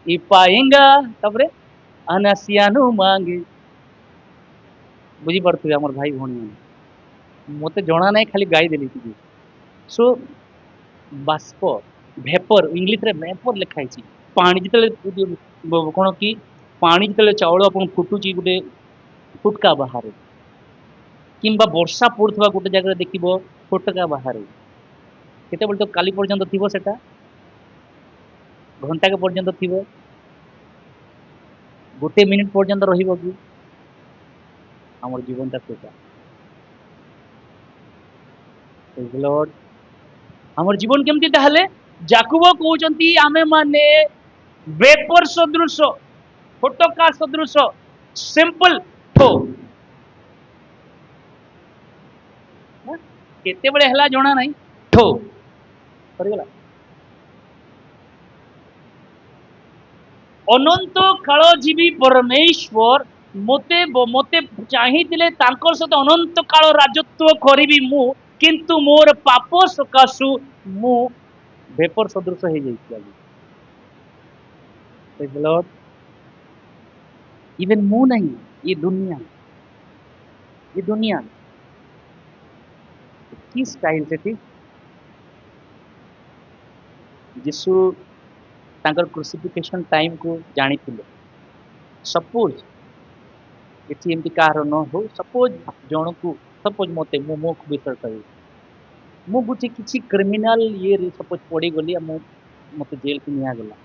ଏ ପାଏଙ୍ଗା ତାପରେ अनसियानु मांगे ବୁଝିପାରୁଥିବେ ଆମର ଭାଇ ଭଉଣୀ ମାନେ ମତେ ଜଣା ନାହିଁ ଖାଲି ଗାଇ ଦେଲି ଟିକେ ସୋ ବାଷ୍ପ ଭେପର ଇଂଲିଶରେ ଭେପର ଲେଖା ହେଇଛି ପାଣି ଯେତେବେଳେ କଣ କି ପାଣି ଯେତେବେଳେ ଚାଉଳ ଆପଣ ଫୁଟୁଛି ଗୋଟେ ଫୁଟକା ବାହାରେ କିମ୍ବା ବର୍ଷା ପଡୁଥିବା ଗୋଟେ ଜାଗାରେ ଦେଖିବ ଫୋଟକା ବାହାରେ କେତେବେଳେ ତ କାଲି ପର୍ଯ୍ୟନ୍ତ ଥିବ ସେଟା ଘଣ୍ଟାକ ପର୍ଯ୍ୟନ୍ତ ଥିବ ଗୋଟେ ମିନିଟ ପର୍ଯ୍ୟନ୍ତ ରହିବ କି ଆମର ଜୀବନଟା ସେଇଟା Lord, ଆମର ଜୀବନ କେମିତି ତାହେଲେ ଜାକୁବ କହୁଛନ୍ତି ଆମେ ମାନେ ବେପର ସଦୃଶ ଫୋଟକା ସଦୃଶ ସିମ୍ପଲ ଠୋ କେତେବେଳେ ହେଲା ଜଣା ନାହିଁ ଠୋ ସରିଗଲା ଅନନ୍ତ କାଳ ଜୀବୀ ପରମେଶ୍ୱର ମତେ ମତେ ଚାହିଁଥିଲେ ତାଙ୍କର ସହିତ ଅନନ୍ତ କାଳ ରାଜତ୍ୱ କରିବି ମୁଁ କିନ୍ତୁ ମୋର ପାପ ସକାଶୁ ମୁଁ ଭେପର ସଦୃଶ ହେଇଯାଇଛି ଆଜି ଇଭେନ ମୁଁ ନାହିଁ ଏ ଦୁନିଆ କି ଷ୍ଟାଇଲ ସେଠି ଯୀଶୁ ତାଙ୍କର କ୍ରୁସିଫିକେସନ ଟାଇମ କୁ ଜାଣିଥିଲେ ସପୋଜ ଏଠି ଏମିତି କାହାର ନ ହଉ ସପୋଜ ଜଣକୁ ସପୋଜ ମତେ ମୁଁ ମୋ ବିଷୟ କହିବି ମୁଁ ଗୋଟେ କିଛି କ୍ରିମିନାଲ ଇଏରେ ସପୋଜ ପଡିଗଲି ଆଉ ମତେ ଜେଲକୁ ନିଆଗଲା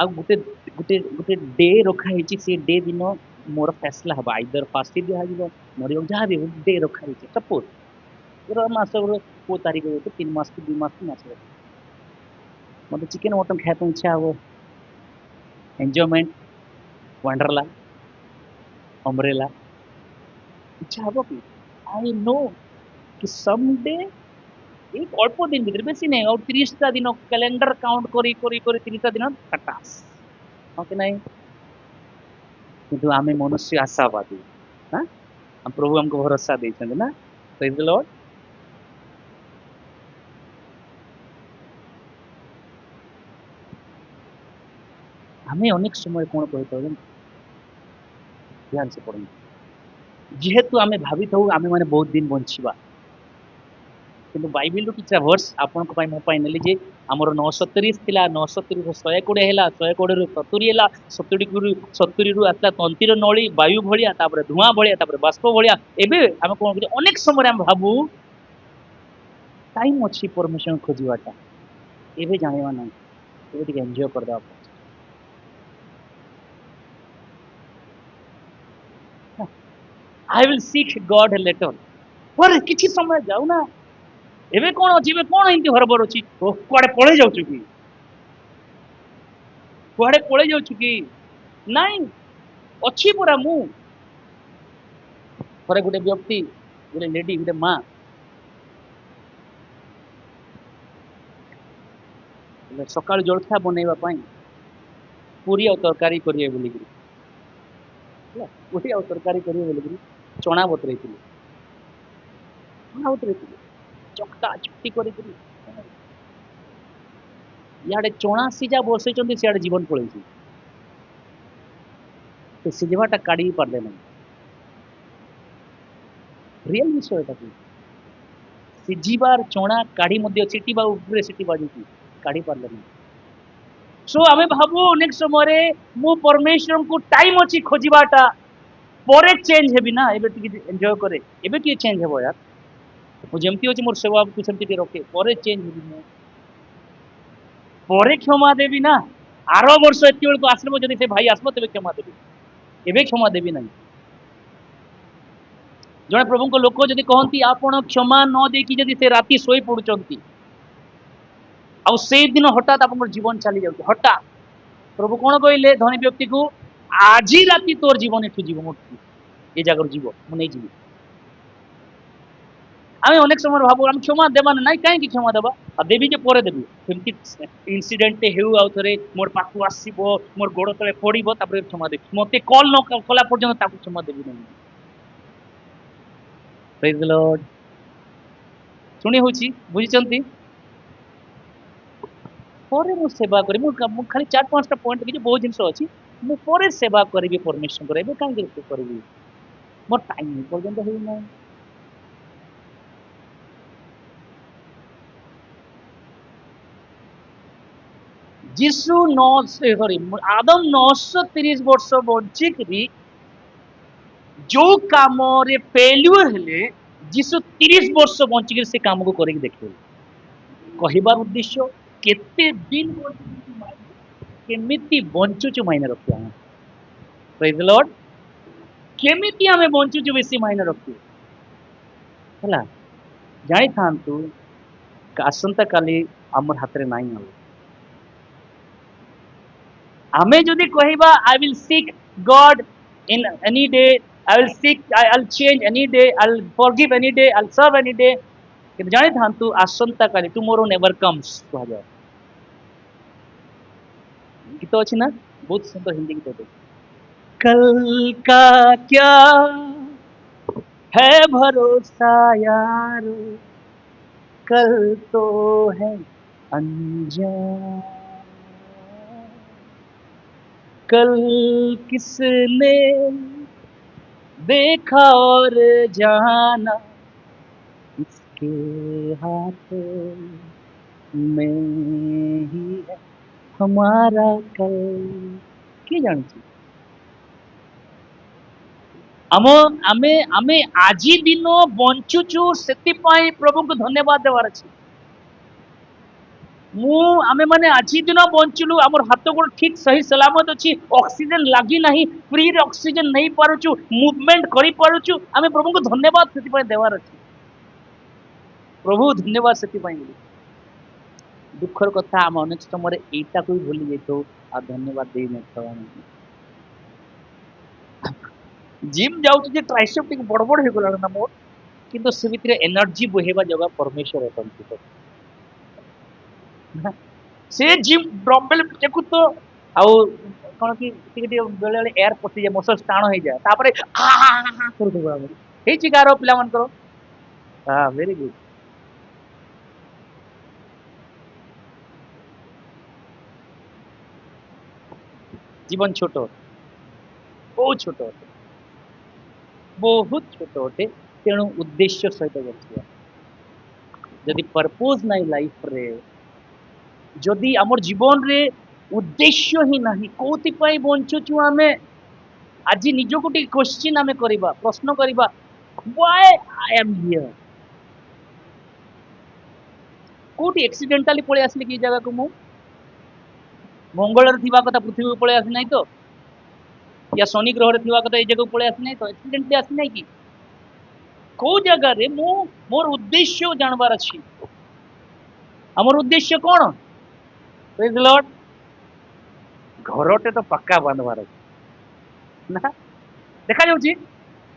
ଆଉ ଗୋଟେ ଗୋଟେ ଗୋଟେ ଡେ ରଖା ହେଇଛି ସେ ଡେ ଦିନ ମୋର ଫੈସଲା ହବ ଆଇଦର ଫାଶୀ ଦିଆଯିବ ମରିବାକୁ ଯାହା ବି ହଉ ଡେ ରଖା ହେଇଛି ସପୋଜ ଧର ମାସର କୋଉ ତାରିଖ ହଉଛି 3 ମାସ କି 2 ମାସ କି ମାସ ମତେ ଚିକେନ ମଟନ ଖାଇବା ପାଇଁ ଇଚ୍ଛା ହବ ଏନ୍ଜୟମେଣ୍ଟ ୱାଣ୍ଡରଲା, ଅମ୍ବ୍ରେଲା, ଇଚ୍ଛା ହବ କି? ଆଇ ନୋ କି ସମଡେ ଏଇ ଅଳ୍ପ ଦିନ ଭିତରେ, ବେଶୀ ନାହିଁ, ଆଉ 30ଟା ଦିନ କ୍ୟାଲେଣ୍ଡର କାଉଣ୍ଟ କରି କରି କରି 30ଟା ଦିନ ଖାଟାସ, ହଁ କି ନାହିଁ? କିନ୍ତୁ ଆମେ ମନୁଷ୍ୟ ଆଶାବାଦୀ, ହଁ, ପ୍ରଭୁ ଆମକୁ ଭରସା ଦେଇଛନ୍ତି ନା। ପ୍ରେଜ୍ ଦ ଲର୍ଡ। ଆମେ ଅନେକ ସମୟ କଣ କହିଥାଉ ଜାଣିଛ? ଧ୍ୟାନ ସେ ପଡନ୍ତୁ, ଯେହେତୁ ଆମେ ଭାବିଥାଉ ଆମେ ମାନେ ବହୁତ ଦିନ ବଞ୍ଚିବା, କିନ୍ତୁ ବାଇବେଲରୁ କିଛି ଭର୍ସ ଆପଣଙ୍କ ପାଇଁ ମୋ ପାଇଁ ନେଲି ଯେ ଆମର 930 ଥିଲା, 930 120 ହେଲା, 120ରୁ 70 ହେଲା, 70ରୁ ଆସିଲା ତନ୍ତୀର ନଳୀ ବାୟୁ ଭଳିଆ, ତାପରେ ଧୂଆଁ ଭଳିଆ, ତାପରେ ବାଷ୍ପ ଭଳିଆ। ଏବେ ଆମେ କଣ କରୁଛୁ, ଅନେକ ସମୟରେ ଆମେ ଭାବୁ ଟାଇମ ଅଛି ପରମେଶ୍ୱର ଖୋଜିବାଟା, ଏବେ ଜାଣିବା ନାହିଁ, ଏବେ ଟିକେ ଏନ୍ଜୟ କରିଦେବା ପଡୁଛି। I will seek god letter, ପରେ କିଛି ସମୟ ଯାଉ ନା, ଏବେ କଣ ଅଛି, ଏବେ କଣ ଏମିତି ହରବର ଅଛି, ଓ କୁଆଡେ ପଳେଇ ଯାଉଛୁ କି, କୁଆଡେ ପଳେଇ ଯାଉଛୁ କି? ନାଇଁ, ଅଛି ପରା ମୁଁ। ଥରେ ଗୋଟେ ବ୍ୟକ୍ତି, ଗୋଟେ ଲେଡି, ଗୋଟେ ମା ସକାଳୁ ଜଳଖିଆ ବନେଇବା ପାଇଁ ପୁରୀ ଆଉ ତରକାରୀ କରିବେ ବୋଲିକିରି, ହେଲା, ପୁରୀ ଆଉ ତରକାରୀ କରିବେ ବୋଲିକିରି ଚଣା ବତୁରେଇଥିଲେ, ଚଣା ବତୁରେଇଥିଲେ, ଚକଟା ଚକଟି କରିକିରି ଇଆଡେ ଚଣା ସିଝା ବସେଇଛନ୍ତି, ସିଆଡେ ଜୀବନ ପଳେଇଛି, ସେ ସିଝିବାଟା କାଢି ପାରିଲେ ନାହିଁ। ରିଏଲ ବିଷୟ ଏଟା କି, ସିଝିବାର ଚଣା କାଢି ମଧ୍ୟ ସିଟିବା ଉପରେ ସିଟି ବାଜୁଛି, କାଢି ପାରିଲେ ନାହିଁ। ସୋ ଆମେ ଭାବୁ ଅନେକ ସମୟରେ ମୁଁ ପରମେଶ୍ୱରଙ୍କୁ ଟାଇମ ଅଛି ଖୋଜିବାଟା, ପରେ ଚେଞ୍ଜ ହେବି ନା, ଏବେ ଟିକେ ଏନ୍ଜୟ କରେ, ଏବେ ଟିକେ ଚେଞ୍ଜ ହେବ ୟାର, ମୁଁ ଯେମିତି ଅଛି ମୋର ସେବାକୁ ସେମିତି ଟିକେ ରଖେ, ପରେ ଚେଞ୍ଜ ହେବି ମୁଁ, ପରେ କ୍ଷମା ଦେବି ନା, ଆର ବର୍ଷ ଏତେବେଳକୁ ଆସିବ ଯଦି ସେ ଭାଇ ଆସିବ ତେବେ କ୍ଷମା ଦେବି, ଏବେ କ୍ଷମା ଦେବି ନାହିଁ। ଜଣେ ପ୍ରଭୁଙ୍କ ଲୋକ ଯଦି କହନ୍ତି ଆପଣ କ୍ଷମା ନ ଦେଇକି ଯଦି ସେ ରାତି ଶୋଇ ପଡୁଛନ୍ତି, ଆଉ ସେଇଦିନ ହଠାତ୍ ଆପଣଙ୍କର ଜୀବନ ଚାଲି ଯାଉଛି, ହଠାତ୍ ପ୍ରଭୁ କଣ କହିଲେ ଧନୀ ବ୍ୟକ୍ତିକୁ, ଆଜି ରାତି ତୋର ଜୀବନ ଏଠୁ ଯିବ, ମୋ ଏ ଜାଗାରୁ ଯିବ, ମୁଁ ନେଇଯିବି। ଆମେ ଅନେକ ସମୟରେ ଭାବୁ ଆମେ କ୍ଷମା ଦେବା ନା, ନାଇଁ କାହିଁକି କ୍ଷମା ଦେବା, ଆଉ ଦେବି ଯେ ପରେ ଦେବି, ସେମିତି ଇନସିଡେଣ୍ଟ ହେଉ, ଆଉ ଥରେ ମୋର ପାଖକୁ ଆସିବ, ମୋର ଗୋଡ ତଳେ ପଡିବ, ତାପରେ କ୍ଷମା ଦେବି, ମତେ କଲ ନ କଲା ପର୍ଯ୍ୟନ୍ତ ତାକୁ କ୍ଷମା ଦେବି ନାହିଁ। ପ୍ରେଜ୍ ଦ ଲର୍ଡ। ଶୁଣି ହଉଛି, ବୁଝିଛନ୍ତି? ପରେ ମୁଁ ସେବା କରିବି, ମୁଁ ଖାଲି 4-5ଟା ପଏଣ୍ଟ କିଛି ବହୁତ ଜିନିଷ ଅଛି, ମୁଁ ପରେ ସେବା କରିବି ପରମେଶ୍ୱରଙ୍କର, ଏବେ କାହିଁକି କରିବି, ମୋର ଟାଇମ ପର୍ଯ୍ୟନ୍ତ ହେଇନାହିଁ। ଯୀଶୁ 9 ଆଦମ 930 ବର୍ଷ ବଞ୍ଚିକିରି ଯୋଉ କାମରେ ଫେଲ୍ୟୁର ହେଲେ, ଯୀଶୁ 30 ବର୍ଷ ବଞ୍ଚିକିରି ସେ କାମକୁ କରିକି ଦେଖେଇଲେ। କହିବାର ଉଦ୍ଦେଶ୍ୟ, କେତେ ଦିନ ବଞ୍ଚୁଛୁ, କେମିତି ବଞ୍ଚୁଛୁ ମାଇନେ ରଖିବା ଆମେ। ପ୍ରେଜ୍ ଦ ଲର୍ଡ। କେମିତି ଆମେ ବଞ୍ଚୁଛୁ ବେଶୀ ମାଇନେ ରଖୁ, ହେଲା, ଜାଣିଥାନ୍ତୁ ଆସନ୍ତା କାଲି ଆମର ହାତରେ ନାହିଁ। ଆଉ ଆମେ ଯଦି କହିବା I will seek God in any day, I will seek, I change any day, I forgive any day, I serve any day, କିନ୍ତୁ ଜାଣିଥାନ୍ତୁ ଆସନ୍ତା କାଲି ଟୁମୋରୋ ନେଭର କମ୍ସ କୁହାଯାଏ। ଗୀତ ଅଛି ନା, ବହୁତ ସୁନ୍ଦର ହିନ୍ଦୀ ଗୀତ। कल का क्या है भरोसा यारो, कल तो है अनजान, कल किसने देखा और जाना, इसके हाथों में ही है हमारा कल। କିଏ ଜାଣିଛି, ଆମ ଆମେ ଆମେ ଆଜି ଦିନ ବଞ୍ଚୁଛୁ, ସେଥିପାଇଁ ପ୍ରଭୁଙ୍କୁ ଧନ୍ୟବାଦ ଦେବାର ଅଛି। ମୁଁ ଆମେ ମାନେ ଆଜି ଦିନ ବଞ୍ଚିଲୁ, ଆମର ହାତ ଗୋଡ଼ ଠିକ ସହି ସଲାମତ ଅଛି, ଅକ୍ସିଜେନ ଲାଗି ନାହିଁ, ଫ୍ରିରେ ଅକ୍ସିଜେନ ନେଇ ପାରୁଛୁ, ମୁଭମେଣ୍ଟ କରିପାରୁଛୁ, ଆମେ ପ୍ରଭୁଙ୍କୁ ଧନ୍ୟବାଦ ସେଥିପାଇଁ ଦେବାର ଅଛି। ପ୍ରଭୁ ଧନ୍ୟବାଦ ସେଥିପାଇଁ। ଦୁଃଖର କଥା, ଆମେ ଅନେକ ସମୟରେ ଏଇଟାକୁ ବି ଭୁଲି ଯାଇଥାଉ ଆଉ ଧନ୍ୟବାଦ ଦେଇନଥାଉ। ଜିମ୍ ଯାଉଛି ଯେ ଟ୍ରାଇସେପ୍ ଟିକେ ବଡ ବଡ ହେଇଗଲାଣି ନା ମୋର, କିନ୍ତୁ ସେ ଭିତରେ ଏନର୍ଜି ବୋହେଇବା ଜାଗା ପରମେଶ୍ୱର ଅଛନ୍ତି ତ। ନା, ସେ ଜିମ୍ ଡମ୍ବେଲ ଟେକୁ ତ ଆଉ କଣ କି ଟିକେ ଟିକେ ବେଳେ ବେଳେ ଏୟାର ପଶିଯାଏ, ମସଲ୍ସ ଟାଣ ହେଇଯାଏ, ତାପରେ କରୁଥିବ ଆମେ। ହେଇଛି କାହାର ପିଲାମାନଙ୍କର? ହଁ ଭେରି ଗୁଡ। ଜୀବନ ଛୋଟ, ବହୁତ ଛୋଟ ଅଟେ, ବହୁତ ଛୋଟ ଅଟେ। ତେଣୁ ଉଦ୍ଦେଶ୍ୟ ସହିତ ବଞ୍ଚିବା। ଯଦି ପର୍ପୋଜ ନାହିଁ ଲାଇଫରେ, ଯଦି ଆମର ଜୀବନରେ ଉଦ୍ଦେଶ୍ୟ ହିଁ ନାହିଁ, କୋଉଥିପାଇଁ ବଞ୍ଚୁଛୁ ଆମେ, ଆଜି ନିଜକୁ ଟିକେ କ୍ୱେଶ୍ଚିନ୍ ଆମେ କରିବା, ପ୍ରଶ୍ନ କରିବା, why I am here? କୋଉଠି ଏକ୍ସିଡେଣ୍ଟାଲି ପଳେଇ ଆସିଲି କି ଏଇ ଜାଗାକୁ ମୁଁ? ମଙ୍ଗଳରେ ଥିବା କଥା ପୃଥିବୀକୁ ପଳେଇ ଆସି ନାହିଁ ତ? ୟା ଶନି ଗ୍ରହରେ ଥିବା କଥା ଏଇ ଜାଗାକୁ ପଳେଇ ଆସି ନାହିଁ ତ? ଏକ୍ସିଡେଣ୍ଟଲି ଆସି ନାହିଁ କି? କୋଉ ଜାଗାରେ ମୁଁ ମୋର ଉଦ୍ଦେଶ୍ୟ ଜାଣବାର ଅଛି। ଆମର ଉଦ୍ଦେଶ୍ୟ କଣ? ପ୍ରେଜ୍ ଦ ଲର୍ଡ। ଘରଟେ ତ ପକ୍କା ବାନ୍ଧବାର ଅଛି ନା? ଦେଖାଯାଉଛି,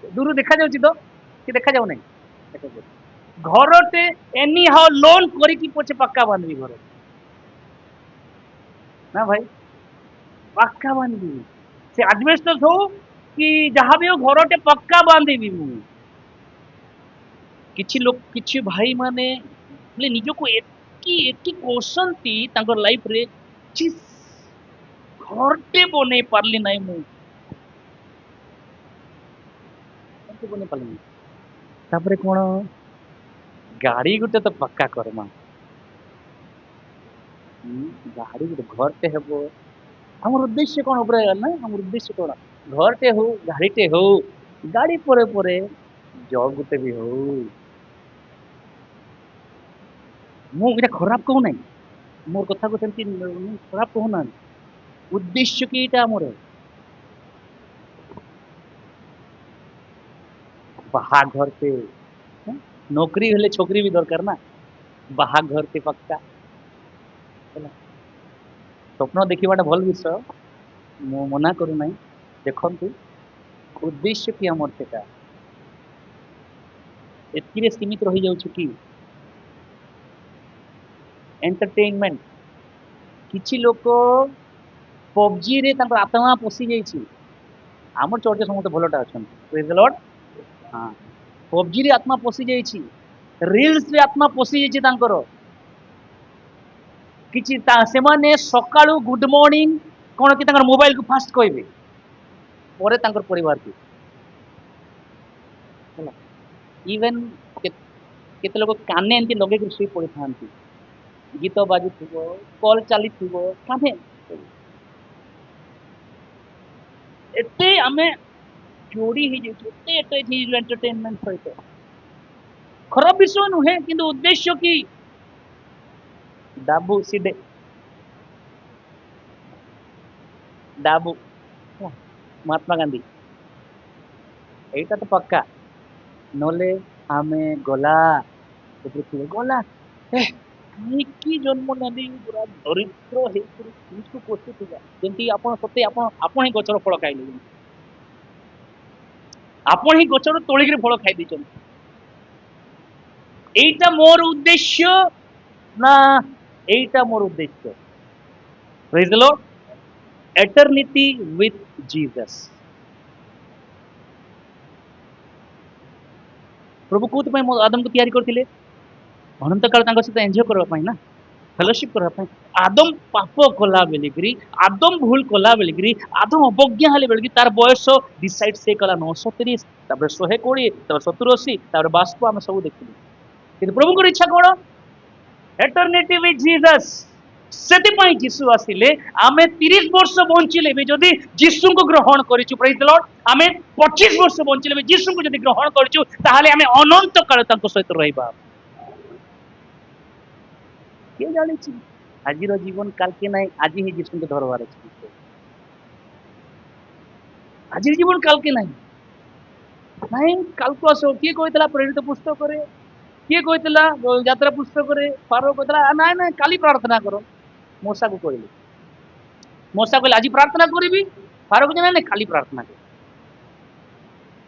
ଦୂରରୁ ଦେଖାଯାଉଛି ତ କି ଦେଖାଯାଉ ନାହିଁ? ଦେଖାଯାଉଛି। ଘରଟେ ଏନି ହାଉ ଲୋନ କରିକି ପଛେ ପକ୍କା ବାନ୍ଧିବି ଘର, ନା ଭାଇ? ପକ୍କା ବାନ୍ଧିବି, ସେ ଆଜବେଷ୍ଟସ ହଉ କି ଯାହାବି ହଉ, ଘରଟେ ପକ୍କା ବାନ୍ଧିବି ମୁଁ। କିଛି ଲୋକ, କିଛି ଭାଇ ମାନେ ହେଲେ ନିଜକୁ ଏତିକି ଏତିକି କୋସନ୍ତି ତାଙ୍କର ଲାଇଫରେ, ଘରଟେ ବନେଇ ପାରିଲି ନାହିଁ ମୁଁ, ଘରଟେ ବନେଇ ପାରିଲିନି। ତାପରେ କଣ, ଗାଡି ଗୋଟେ ତ ପକ୍କା କରମା। ଗାଡି ଗୋଟେ, ଘରଟେ ହେବ। ଆମର ଉଦ୍ଦେଶ୍ୟ କଣ ଉପରେ ନା, ଆମର ଉଦ୍ଦେଶ୍ୟ କଣ? ଘରଟେ ହଉ, ଗାଡିଟେ ହଉ, ଗାଡି ପରେ ପରେ ଜବ ଗୋଟେ ବି ହଉ। ମୁଁ ଏଇଟା ଖରାପ କହୁନାହିଁ, ମୋର କଥାକୁ ସେମିତି ଖରାପ କହୁନାହାନ୍ତି। ଉଦ୍ଦେଶ୍ୟ କି ଏଇଟା ଆମର ବାହାଘରଟେ, ନौकरी ହେଲେ ଛୋକରୀ ବି ଦରକାର ନା। ବାହାଘରଟେ ପକ୍କା ହେଲା। ସ୍ୱପ୍ନ ଦେଖିବାଟା ଭଲ ବିଷୟ, ମୁଁ ମନା କରୁନାହିଁ। ଦେଖନ୍ତୁ, ଉଦ୍ଦେଶ୍ୟ କି ଆମର ସେଟା, ଏଥିରେ ସୀମିତ ରହିଯାଉଛି କି ଏଣ୍ଟରଟେନମେଣ୍ଟ। କିଛି ଲୋକ ପବଜିରେ ତାଙ୍କ ଆତ୍ମା ପଶି ଯାଇଛି। ଆମର ଚର୍ଚ୍ଚରେ ସମସ୍ତେ ଭଲଟା ଅଛନ୍ତି, ପ୍ରେଜ୍ ଦ ଲର୍ଡ। ହଁ, ପବଜିରେ ଆତ୍ମା ପଶି ଯାଇଛି, ରିଲ୍ସରେ ଆତ୍ମା ପଶି ଯାଇଛି ତାଙ୍କର। କିଛି ସେମାନେ ସକାଳୁ ଗୁଡ ମର୍ଣ୍ଣିଂ କଣ କି ତାଙ୍କର ମୋବାଇଲକୁ ଫାଷ୍ଟ କହିବେ, ପରେ ତାଙ୍କର ପରିବାରକୁ ହେଲା। ଇଭେନ କେତେ ଲୋକ କାନେ ଏମିତି ଲଗେଇକି ଶୋଇ ପଡିଥାନ୍ତି, ଗୀତ ବାଜୁଥିବ, କଲ ଚାଲିଥିବ, କାନେ ଏତେ ଆମେ ଯୋଡି ହେଇଯାଇଛୁ, ଏତେ ଏଟାଚ ହେଇଯାଇଛୁ ଏଣ୍ଟରଟେନମେଣ୍ଟ ସହିତ। ଖରାପ ବିଷୟ ନୁହେଁ, କିନ୍ତୁ ଉଦ୍ଦେଶ୍ୟ କି ଡାବୁ ସିଡେ ଡାବୁ, ମହାତ୍ମା ଗାନ୍ଧୀ, ଏଇଟା ତ ପକ୍କା। ନହେଲେ ଆମେ ଗଲା ପୃଥିବୀ ଗଲା, କାହିଁକି ଜନ୍ମ ନେଲି, ପୁରା ଦରିଦ୍ର ହେଇକରି ପୋଷୁଥିବା, ଯେମିତି ଆପଣ ସତେ ଆପଣ ଆପଣ ହିଁ ଗଛର ଫଳ ଖାଇଲେ, ଆପଣ ହିଁ ଗଛରୁ ତୋଳିକିରି ଫଳ ଖାଇ ଦେଇଛନ୍ତି। এইটা ମୋର ଉଦ୍ଦେଶ୍ୟ ନା এইଟା ମୋର ଉଦ୍ଦେଶ୍ୟ? Praise the Lord. Eternity with Jesus. ପ୍ରଭୁ କୋଉଥିପାଇଁ ଆଦମକୁ ତିଆରି କରିଥିଲେ? ଅନନ୍ତ କାଳ ତାଙ୍କ ସହିତ ଏନ୍ଜୟ କରିବା ପାଇଁ ନା, ଫେଲୋସିପ କରିବା ପାଇଁ। ଆଦମ ପାପ କଲା ବେଲିକିରି, ଆଦମ ଭୁଲ କଲା ବେଲିକିରି, ଆଦମ ଅବଜ୍ଞା ହେଲେ ବେଳିକି ତାର ବୟସ ଡିସାଇଡ ସେ କଲା 930, ତାପରେ 120, ତାପରେ 70 80, ତାପରେ 52 ଆମେ ସବୁ ଦେଖିଲୁ। କିନ୍ତୁ ପ୍ରଭୁଙ୍କର ଇଚ୍ଛା କଣ? ଏଟର୍ନିଟି ୱିଥ୍ ଜିସସ୍। ସେଥିପାଇଁ ଯୀଶୁ ଆସିଲେ। ଆମେ 30 ବର୍ଷ ବଞ୍ଚିଲେ ବି ଯଦି ଯୀଶୁଙ୍କୁ ଗ୍ରହଣ କରିଛୁ, ପ୍ରେଜ୍ ଦ ଲର୍ଡ, ଆମେ 25 ବର୍ଷ ବଞ୍ଚିଲେ ବି ଯୀଶୁଙ୍କୁ ଯଦି ଗ୍ରହଣ କରିଛୁ, ତାହେଲେ ଆମେ ଅନନ୍ତ କାଳ ତାଙ୍କ ସହିତ ରହିବା। କିଏ ଜାଣିଛି ଆଜିର ଜୀବନ କାଲକେ ନାହିଁ, ଆଜି ହିଁ ଯୀଶୁଙ୍କୁ ଧରବାର ଅଛି। ଆଜିର ଜୀବନ କାଲକେ ନାହିଁ, ନାଇଁ କାଲକୁ ଆସ। କିଏ କହିଥିଲା ପ୍ରେରିତ ପୁସ୍ତକରେ, କିଏ କହିଥିଲା ଯାତ୍ରା ପୁସ୍ତକରେ, ଫାରୋ କହିଥିଲା ନାଇଁ ନାଇଁ କାଲି ପ୍ରାର୍ଥନା କର। ମୂଷାକୁ କହିଲେ, ମୂଷା କହିଲେ ଆଜି ପ୍ରାର୍ଥନା କରିବି, ଫାରୋ କହିଲେ ନାଇଁ ନାଇଁ କାଲି ପ୍ରାର୍ଥନା କର।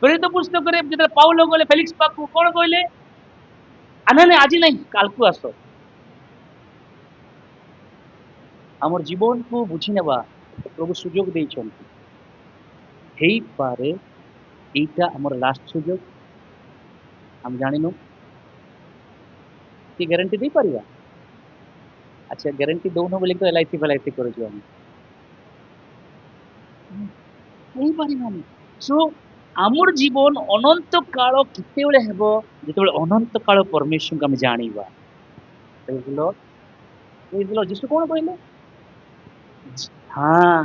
ପ୍ରେରିତ ପୁସ୍ତକରେ ଯେତେବେଳେ ପାଉଲ ଗଲେ ଫେଲିକ୍ସ ପାଖକୁ କଣ କହିଲେ? ନା ନାଇଁ ଆଜି ନାଇଁ କାଲକୁ ଆସ। ଆମର ଜୀବନକୁ ବୁଝି ନେବା ପ୍ରଭୁ ସୁଯୋଗ ଦେଇଛନ୍ତି। ହେଇପାରେ ଏଇଟା ଆମର ଲାଷ୍ଟ ସୁଯୋଗ, ଆମେ ଜାଣିନୁ। କି ଗ୍ୟାରେଣ୍ଟି ଦେଇପାରିବା? ଆଚ୍ଛା ଗ୍ୟାରେଣ୍ଟି ଦଉନ ବୋଲି ତ LIC ଫେଲାଇସି କରୁଛୁ ଆମେ, ହେଇପାରିବାନି। ସୋ ଆମର ଜୀବନ ଅନନ୍ତ କାଳ କେତେବେଳେ ହେବ? ଯେତେବେଳେ ଅନନ୍ତ କାଳ ପରମେଶ୍ୱରଙ୍କୁ ଆମେ ଜାଣିବା। ବୁଝିଲ ବୁଝିଲ ଯୀଶୁ କଣ କହିଲେ? ହଁ,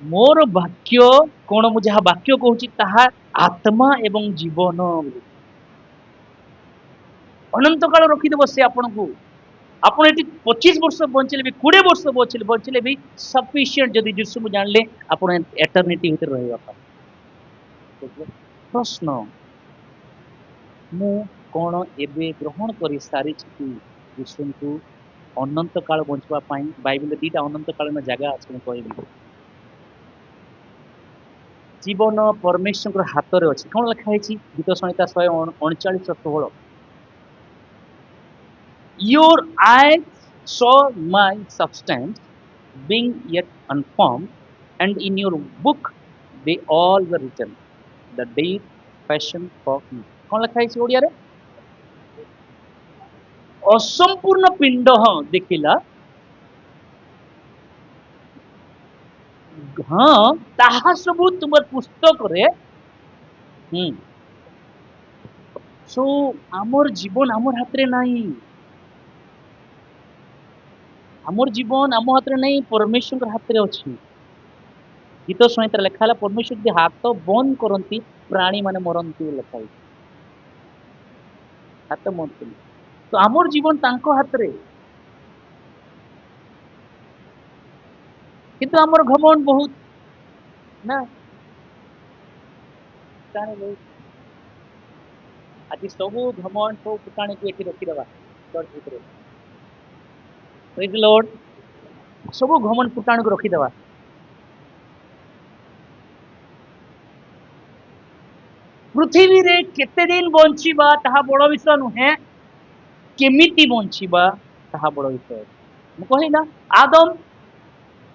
ମୋର ବାକ୍ୟ କଣ, ମୁଁ ଯାହା ବାକ୍ୟ କହୁଛି ତାହା ଆତ୍ମା ଏବଂ ଜୀବନ। ଅନନ୍ତ କାଳ ରଖିଦେବ ସେ ଆପଣଙ୍କୁ। ଆପଣ ଏଠି 25 ବର୍ଷ ବଞ୍ଚିଲେ ବି, 20 ବର୍ଷ ବଞ୍ଚିଲେ ବି ସଫିସିଏଣ୍ଟ, ଯଦି ଯୀଶୁକୁ ଜାଣିଲେ ଆପଣ ଏଟର୍ନିଟି ଭିତରେ ରହିବା ପାଇଁ। ପ୍ରଶ୍ନ, ମୁଁ କଣ ଏବେ ଗ୍ରହଣ କରି ସାରିଛି କି ଯୀଶୁଙ୍କୁ ଅନନ୍ତ କାଳ ବଞ୍ଚିବା ପାଇଁ? ବାଇବେଲରେ 2ଟା ଅନନ୍ତ କାଳୀନ ଜାଗା ଅଛି, ମୁଁ କହିବି। ଜୀବନ ପରମେଶ୍ୱରଙ୍କର ହାତରେ ଅଛି। କଣ ଲେଖା ହେଇଛି? ଗୀତ ସଂହିତା 139:16, your eyes saw my substance being yet unformed, and in your book they all were written, the day passion for me। କଣ ଲେଖା ହେଇଛି ଓଡିଆରେ? ଅସମ୍ପୂର୍ଣ୍ଣ ପିଣ୍ଡ ହଁ ଦେଖିଲା, ହଁ ତାହା ସବୁ ତୁମର ପୁସ୍ତକରେ। ହୁଁ। ସୋ ଆମର ଜୀବନ ଆମର ହାତରେ ନାହିଁ। ଆମର ଜୀବନ ଆମ ହାତରେ ନାହିଁ, ପରମେଶ୍ୱରଙ୍କ ହାତରେ ଅଛି। ଗୀତ ସଂହିତାରେ ଲେଖା ହେଲା, ପରମେଶ୍ୱର ଯଦି ହାତ ବନ୍ଦ କରନ୍ତି ପ୍ରାଣୀ ମାନେ ମରନ୍ତି ବୋଲି ଲେଖା ହେଇଛି। ହାତ ବନ୍ଦ କଲେ ତ ଆମର ଜୀବନ ତାଙ୍କ ହାତରେ। କିନ୍ତୁ ଆମର ଘମଣ୍ଡ ବହୁତ ନା। ଆଜି ସବୁ ଘମଣ୍ଡ ସବୁ ଫୁଟାଣିକୁ ଏଠି ରଖିଦେବା ଚର୍ଚ୍ଚ ଭିତରେ। ପ୍ରେଜ୍ ଦି ଲର୍ଡ। ସବୁ ଘମଣ୍ଡ ଫୁଟାଣିକୁ ରଖିଦେବା। ପୃଥିବୀରେ କେତେ ଦିନ ବଞ୍ଚିବା ତାହା ବଡ ବିଷୟ ନୁହେଁ, କେମିତି ବଞ୍ଚିବା ତାହା ବଡ ବିଷୟ। ମୁଁ କହିଲି ନା, ଆଦମ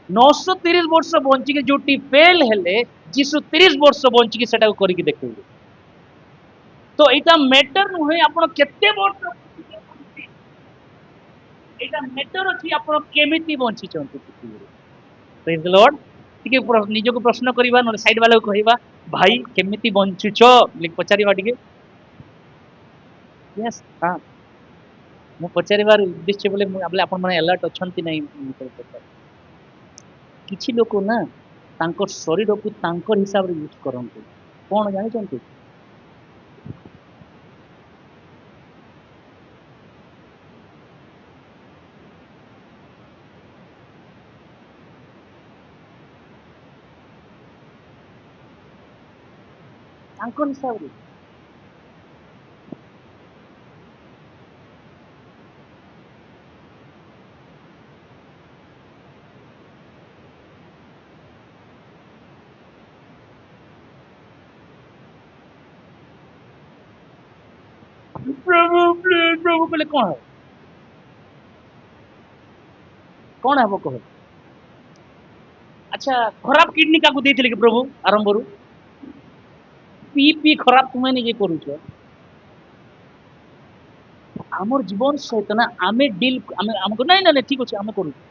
930 ବର୍ଷ ବଞ୍ଚିକି ଯୋଉଠି ଫେଲ ହେଲେ, ଯୀଶୁ 30 ବର୍ଷ ବଞ୍ଚିକି ସେଟାକୁ କରିକି ଦେଖେଇଲେ। ତ ଏଇଟା ମ୍ୟାଟର ନୁହେଁ ଆପଣ କେତେ ବର୍ଷ ବଞ୍ଚିଛନ୍ତି, ଏଇଟା ମ୍ୟାଟର ଅଛି ଆପଣ କେମିତି ବଞ୍ଚିଛନ୍ତି ପୃଥିବୀରେ। ପ୍ରେଜ୍ ଦି ଲର୍ଡ। ଟିକେ ନିଜକୁ ପ୍ରଶ୍ନ କରିବା, ନହେଲେ ସାଇଡ ବାଲାକୁ କହିବା, ଭାଇ କେମିତି ବଞ୍ଚୁଛ ବୋଲି ପଚାରିବା ଟିକେ। ୟେସ୍, ହଁ। ମୁଁ ପଚାରିବାର ଉଦ୍ଦେଶ୍ୟ ବୋଲେ ଆପଣ ମାନେ ଆଲର୍ଟ ଅଛନ୍ତି ନାଇଁ ମୁଁ ପଚାରେ। କିଛି ଲୋକ ନା ତାଙ୍କ ଶରୀରକୁ ତାଙ୍କର ହିସାବରେ ୟୁଜ କରନ୍ତି। କଣ ଜାଣିଛନ୍ତି? ତାଙ୍କର ହିସାବରେ। ପ୍ରଭୁ ପ୍ଲିଜ ପ୍ରଭୁ କହିଲେ କଣ ହବ? କଣ ହବ କହ? ଆଚ୍ଛା ଖରାପ କିଡନୀ କାହାକୁ ଦେଇଥିଲେ କି ପ୍ରଭୁ ଆରମ୍ଭରୁ? ପି ଖରାପ ତୁମେ ନିଜେ କରୁଛ। ଆମର ଜୀବନ ସହିତ ନା ଆମେ ଡିଲ୍, ଆମେ ଆମକୁ ନାଇଁ ନାଇଁ ଠିକ ଅଛି ଆମେ କରୁଛୁ,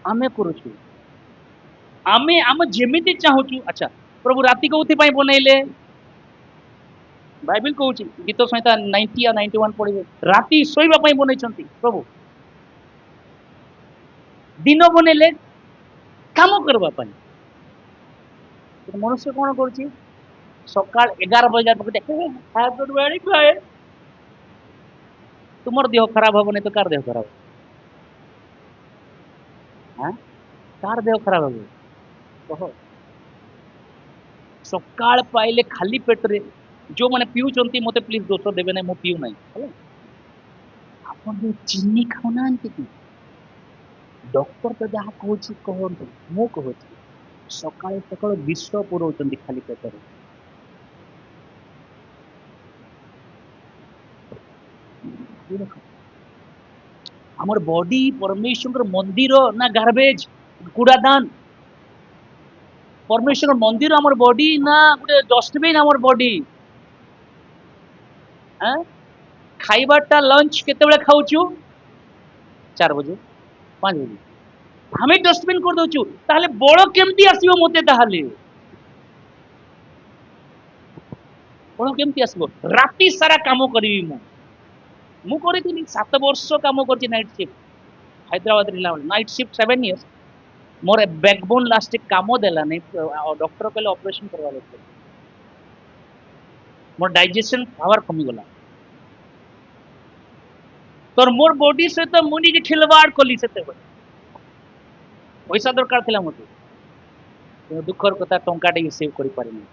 ଆମେ କରୁଛୁ, ଆମେ ଯେମିତି ଚାହୁଁଛୁ। ଆଚ୍ଛା ପ୍ରଭୁ ରାତି କୋଉଥିପାଇଁ ବନେଇଲେ? ବାଇବେଲ କହୁଛି, ଗୀତ ସଂହିତା 90 ଆଉ 91 ପଢିବେ, ରାତି ଶୋଇବା ପାଇଁ ବନେଇଛନ୍ତି ପ୍ରଭୁ। ଦିନ ବନେଇଲେ କାମ କରିବା ପାଇଁ। କିନ୍ତୁ ମନୁଷ୍ୟ କଣ କରୁଛି? ସକାଳ 11 ବଜେ ଦେଖେ ତୁମର ଦେହ ଖରାପ ହବନି ତ କାର ଦେହ ଖରାପ ହବ? ଆଁ? କାର ଦେହ ଖରାପ ହବ କହ? ସକାଳ ପାଇଲେ ଖାଲି ପେଟରେ, ଯୋଉମାନେ ପିଉଛନ୍ତି ମତେ ପ୍ଲିଜ ଦୋଷ ଦେବେ ନାହିଁ, ମୁଁ ପିଉ ନାହିଁ ହେଲା। ଆପଣ ଯୋଉ ଚିନି ଖାଉନାହାନ୍ତି କି, ଡକ୍ଟର ତ ଯାହା କହୁଛି କହନ୍ତୁ, ମୁଁ କହୁଛି ସକାଳୁ ସକାଳୁ ବିଷ ପୁରଉଛନ୍ତି ଖାଲି ପେଟରେ। ଭାବି ଦେଖ, ଆମର ବଡି ପରମେଶ୍ୱରଙ୍କର ମନ୍ଦିର ନା ଗାର୍ବେଜ, କୁଡ଼ାଦାନ? ପରମେଶ୍ୱର ମନ୍ଦିର ଆମର ବଡି ନା ଗୋଟେ ଡଷ୍ଟବିନ୍ ଆମର ବଡି? ଖାଇବାଟା ଲଞ୍ଚ କେତେବେଳେ ଖାଉଛୁ? 4 ବଜେ, 5 ବଜେ। ଆମେ ଡଷ୍ଟବିନ୍ କରିଦଉଛୁ। ତାହେଲେ ବଳ କେମିତି ଆସିବ ମତେ? ତାହେଲେ ବଳ କେମିତି ଆସିବ? ରାତି ସାରା କାମ କରିବି ମୁଁ କରିଥିଲି 7 ବର୍ଷ କାମ କରିଛି ନାଇଟ୍ ସିଫ୍ଟ ହାଇଦ୍ରାବାଦ ଥିଲା ନାଇଟ୍ ସିଫ୍ଟ 7 ଇୟର୍ସ। ମୋର ବ୍ୟାକବୋନ ଲାଷ୍ଟ କାମ ଦେଲାନି, ଡକ୍ଟର କହିଲେ ଅପରେସନ କରିବା ଲାଗି। ମୋର ଡାଇଜେସନ ପାୱାର କମିଗଲା। তোর মোর বডি সହିତ ମୁଁ ନିଜେ ଖିଲବାड़ କଲି ସେତେବେଳେ। ପଇସା ଦରକାର ଥିଲା ମତେ, ଦୁଃଖର କଥା ଟଙ୍କାଟେ ବି ସେଭ୍ କରିପାରିନି।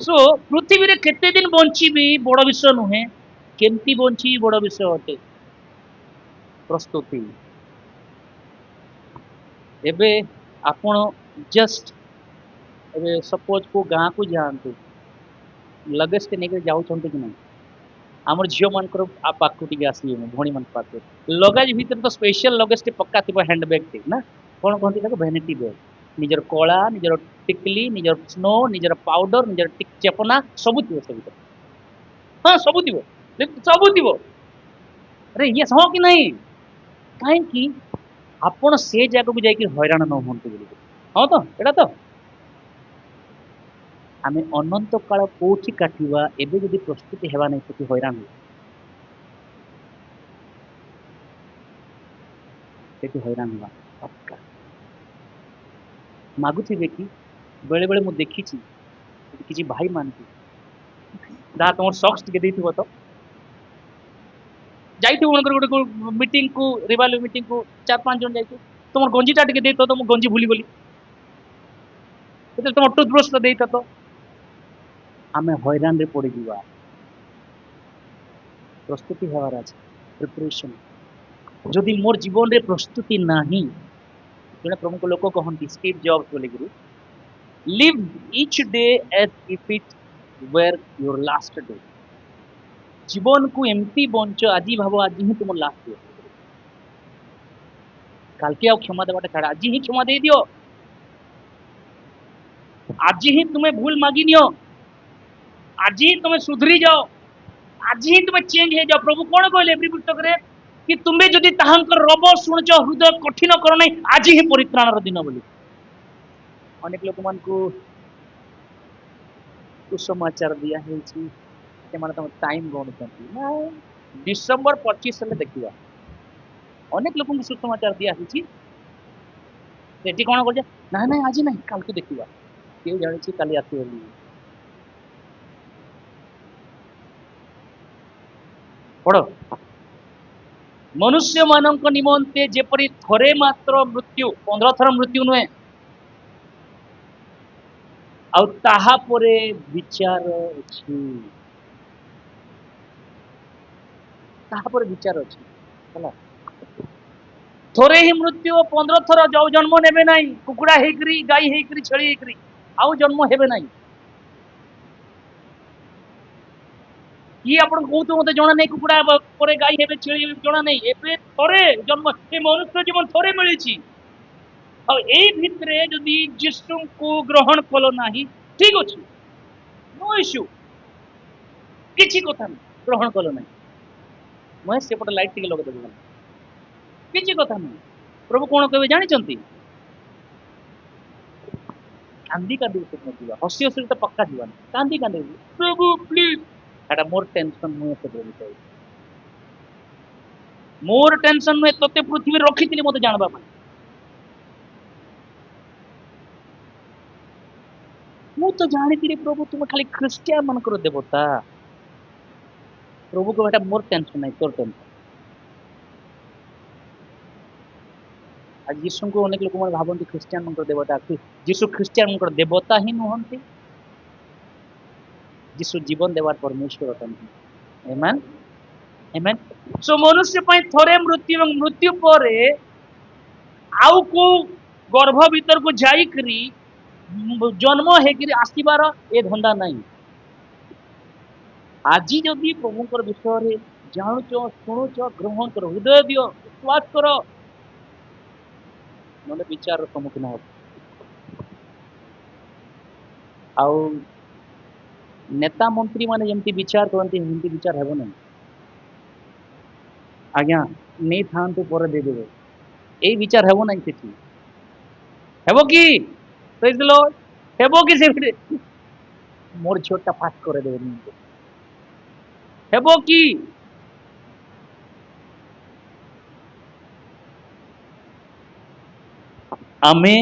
ସୋ ପୃଥିବୀରେ କେତେ ଦିନ ବଞ୍ଚିବି ବଡ ବିଷୟ ନୁହେଁ, କେମିତି ବଞ୍ଚିବି ବଡ ବିଷୟ ଅଟେ। ପ୍ରସ୍ତୁତି। ଏବେ ଆପଣ ଜଷ୍ଟ ଏବେ ସପୋଜ କୋଉ ଗାଁକୁ ଯାଆନ୍ତୁ, ଲଗେଜ ଟେ ନେଇକି ଯାଉଛନ୍ତି କି ନାହିଁ? ଆମର ଝିଅ ମାନଙ୍କର ପାଖକୁ ଟିକେ ଆସିବେ, ମୁଁ ଭଉଣୀ ମାନଙ୍କ ପାଖକୁ। ଲଗେଜ ଭିତରେ ତ ସ୍ପେଶାଲ ଲଗେଜ ଟେ ପକ୍କା ଥିବ, ହ୍ୟାଣ୍ଡ ବ୍ୟାଗ ଟେ ନା, କଣ କହନ୍ତି ତାକୁ? Vanity bag. ନିଜର କଳା, ନିଜର ଟିକଲି, ନିଜର ସ୍ନୋ, ନିଜର ପାଉଡର, ନିଜର ଚେପନା ସବୁ ଥିବ ସେ ଭିତରେ। ହଁ ସବୁ ଥିବ, ସବୁ ଥିବ। ଆରେ ଇଏ ହଁ କି ନାହିଁ? କାହିଁକି? ଆପଣ ସେ ଜାଗାକୁ ଯାଇକି ହଇରାଣ ନ ହୁଅନ୍ତୁ ବୋଲି। ହଁ ତ, ଏଇଟା ତ ଆମେ ଅନନ୍ତ କାଳ କୋଉଠି କାଟିବା ଏବେ ଯଦି ପ୍ରସ୍ତୁତି ହେବା ନାହିଁ, ସେଠି ହଇରାଣ ହେବା। ସେଠି ହଇରାଣ ହେବା ପକ୍କା। ମାଗୁଥିବେ କି? ବେଳେ ବେଳେ ମୁଁ ଦେଖିଛି କିଛି ଭାଇ ମାନଙ୍କୁ, ଯାହା ତମର ସକ୍ସ ଟିକେ ଦେଇଥିବ ତ, ଯାଇଥିବ ମନେକର ଗୋଟେ ମିଟିଂ କୁ, ରିଭାଲୁ ମିଟିଂ କୁ 4-5 ଜଣ ଯାଇଥିବ, ତମର ଗଞ୍ଜିଟା ଟିକେ ଦେଇଥ ତ, ମୁଁ ଗଞ୍ଜି ଭୁଲିଗଲି। ତମ ଟୁଥବ୍ରଶ ଟା ଦେଇଥ ତ। ଆମେ ହଇରାଣରେ ପଡିଯିବା। ପ୍ରସ୍ତୁତି ହେବାର ଅଛି, ପ୍ରିପରେସନ। ଯଦି ମୋର ଜୀବନରେ ପ୍ରସ୍ତୁତି ନାହିଁ, ଜଣେ ପ୍ରମୁଖ ଲୋକ କହନ୍ତି ଷ୍ଟିଭ ଜବ୍ସ ବୋଲିକିରି, live each day as if it were your last day। ଜୀବନକୁ ଏମିତି ବଞ୍ଚ, ଆଜି ଭାବ ଆଜି ହିଁ ତୁମ ଲାଷ୍ଟ ଡେ, କାଲକେ ଆଉ କ୍ଷମା ଦେବାଟା ଛାଡ, ଆଜି ହିଁ କ୍ଷମା ଦେଇଦିଅ। ଆଜି ହିଁ ତୁମେ ଭୁଲ ମାଗି ନିଅ, ଆଜି ହିଁ ତୁମେ ସୁଧୁରି ଯାଅ, ଆଜି ହିଁ ତୁମେ ଚେଞ୍ଜ ହେଇଯାଅ। ପ୍ରଭୁ କଣ କହିଲେ ଏଭ୍ରି ପୁସ୍ତକରେ? କି ତୁମେ ଯଦି ତାହାଙ୍କର ରବ ଶୁଣୁଛ, ହୃଦୟ କଠିନ କର ନାହିଁ, ଆଜି ହିଁ ପରିତ୍ରାଣର ଦିନ ବୋଲି। ଅନେକ ଲୋକମାନଙ୍କୁ କୁସମାଚାର ଦିଆ ହେଇଛି, ସେମାନେ ତମ ଟାଇମ ଗଣୁଛନ୍ତି। ନାଇଁ, ଡିସେମ୍ବର 25 ହେଲେ ଦେଖିବା। ଅନେକ ଲୋକଙ୍କୁ ସୁସମାଚାର ଦିଆ ହେଇଛି, ସେଠି କଣ କରୁଛେ? ନାଇଁ ନାଇଁ ଆଜି ନାହିଁ, କାଲକୁ ଦେଖିବା। କିଏ ଜାଣିଛି କାଲି ଆସିବ ବୋଲି। ପଢ, ମନୁଷ୍ୟ ମାନଙ୍କ ନିମନ୍ତେ ଯେପରି ଥରେ ମାତ୍ର ମୃତ୍ୟୁ, 15 ଥର ମୃତ୍ୟୁ ନୁହେଁ, ଆଉ ତାହା ପରେ ବିଚାର ଅଛି। ତାହାପରେ ବିଚାର ଅଛି ହେଲା। ଥରେ ହିଁ ମୃତ୍ୟୁ, 15 ଥର ଯୋଉ ଜନ୍ମ ନେବେ ନାହିଁ, କୁକୁଡ଼ା ହେଇକରି, ଗାଈ ହେଇକରି, ଛେଳି ହେଇକରି, ଆଉ ଜନ୍ମ ହେବେ ନାହିଁ। କିଏ ଆପଣ କହୁଥିବ ମତେ ଜଣା ନାହିଁ, କୁକୁଡ଼ା ପରେ ଗାଈ ହେବେ, ଛେଳି ହେବେ, ଜଣା ନାହିଁ। ଏବେ ଥରେ ଜନ୍ମ, ଏ ମନୁଷ୍ୟ ଜୀବନ ଥରେ ମିଳିଛି। ଆଉ ଏଇ ଭିତରେ ଯଦି ଯୀଶୁଙ୍କୁ ଗ୍ରହଣ କଲ ନାହିଁ, ଠିକ ଅଛି, ନୋ ଇସ୍ୟୁ, କିଛି କଥା ନାହିଁ। ଗ୍ରହଣ କଲ ନାହିଁ, ମୁଁ ସେପଟେ ଲାଇଟ୍ ଟିକେ ଲଗେଇଦେବି, କିଛି କଥା ନାହିଁ। ପ୍ରଭୁ କଣ କହିବେ ଜାଣିଛନ୍ତି? କାନ୍ଦି କାନ୍ଦି ସେଦିନ ଯିବା, ହସି ହସି ତ ପକ୍କା ଯିବାନି, କାନ୍ଦି କାନ୍ଦି ପ୍ରଭୁ ପ୍ଲିଜ। ଏଟା ମୋର ଟେନସନ ନୁହେଁ, ସେ ପ୍ରଭୁ କହିବେ। ମୋର ଟେନସନ ନୁହେଁ, ତତେ ପୃଥିବୀରେ ରଖିଥିଲି ମତେ ଜାଣବା ପାଇଁ। ମୁଁ ତ ଜାଣିଥିଲି ପ୍ରଭୁ ତୁମେ ଖାଲି ଖ୍ରୀଷ୍ଟିଆନ ମାନଙ୍କର ଦେବତା। ପ୍ରଭୁ କହିବା, ଏଟା ମୋର ଟେନସନ ନାହିଁ, ତୋର ଟେନସନ। ଆଜି ଯୀଶୁଙ୍କୁ ଅନେକ ଲୋକମାନେ ଭାବନ୍ତି ଖ୍ରୀଷ୍ଟିଆନ ମାନଙ୍କର ଦେବତା। ଯୀଶୁ ଖ୍ରୀଷ୍ଟିଆନ ମାନଙ୍କର ଦେବତା ହିଁ ନୁହନ୍ତି, ଯୀଶୁ ଜୀବନ ଦେବାର ପରମେଶ୍ୱର ଅଟନ୍ତି। ଆମେନ୍, ଆମେନ୍। ସୋ ମନୁଷ୍ୟ ପାଇଁ ଥରେ ମୃତ୍ୟୁ, ଏବଂ ମୃତ୍ୟୁ ପରେ ଆଉ କୋଉ गर्भ भीतर को जाइकरी जन्म हेकरी आसबार ए धंदा नहीं। आज जदि प्रभुंकर विषय जानुच शुणुच ग्रहण कर हृदय दियो विश्वास कर ना विचार सम्मुखीन हो। आउ नेता मंत्री माने जमती विचार करते हिंदी विचार हेबो नहीं। आज्ञा नहीं थांतु पर दे देबे ए विचार हेबो नहीं सेठी हेबो कि प्रेज द लॉर्ड हेबो कि से मोर छोटा पास करे देबे हेबो कि आमे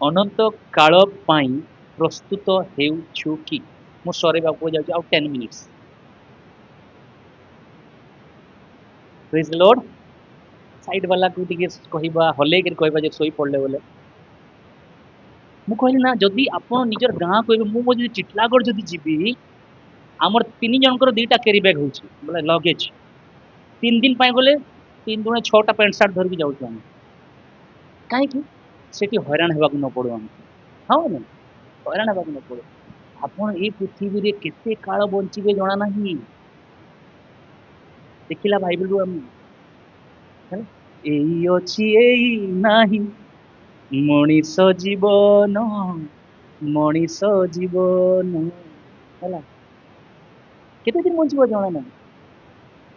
अनंत काल पाई प्रस्तुत हेउछु कि मु सरे बापू जाउ आउ 10 minutes praise the Lord side वाला को टिके कहिबा हले के कहिबा जे सोई पड़ले बोले मु कहली ना जदि आपण निजर गां कहबे मु मो जदि चिटलागढ़ जदि जीबी आमर 3 जनकर 2टा कैरी बैग होउची बोले लगेज 3 दिन पाए गले 3 दुने 6टा पैंट शर्ट धर के जाउछु हम काहे कि सेठी हैरान हेबा को न पड़ो हम हां ना हैरान हेबा को न पड़ो आपण ए पृथ्वी रे केते काल बंचिबे जणा नाही देखिला बाइबल रो हम एई अछि एई नाही मଣିଷ ଜୀବନ ମଣିଷ ଜୀବନ ହେଲା କେତେ ଦିନ ବଞ୍ଚିବ ଜଣା ନାହିଁ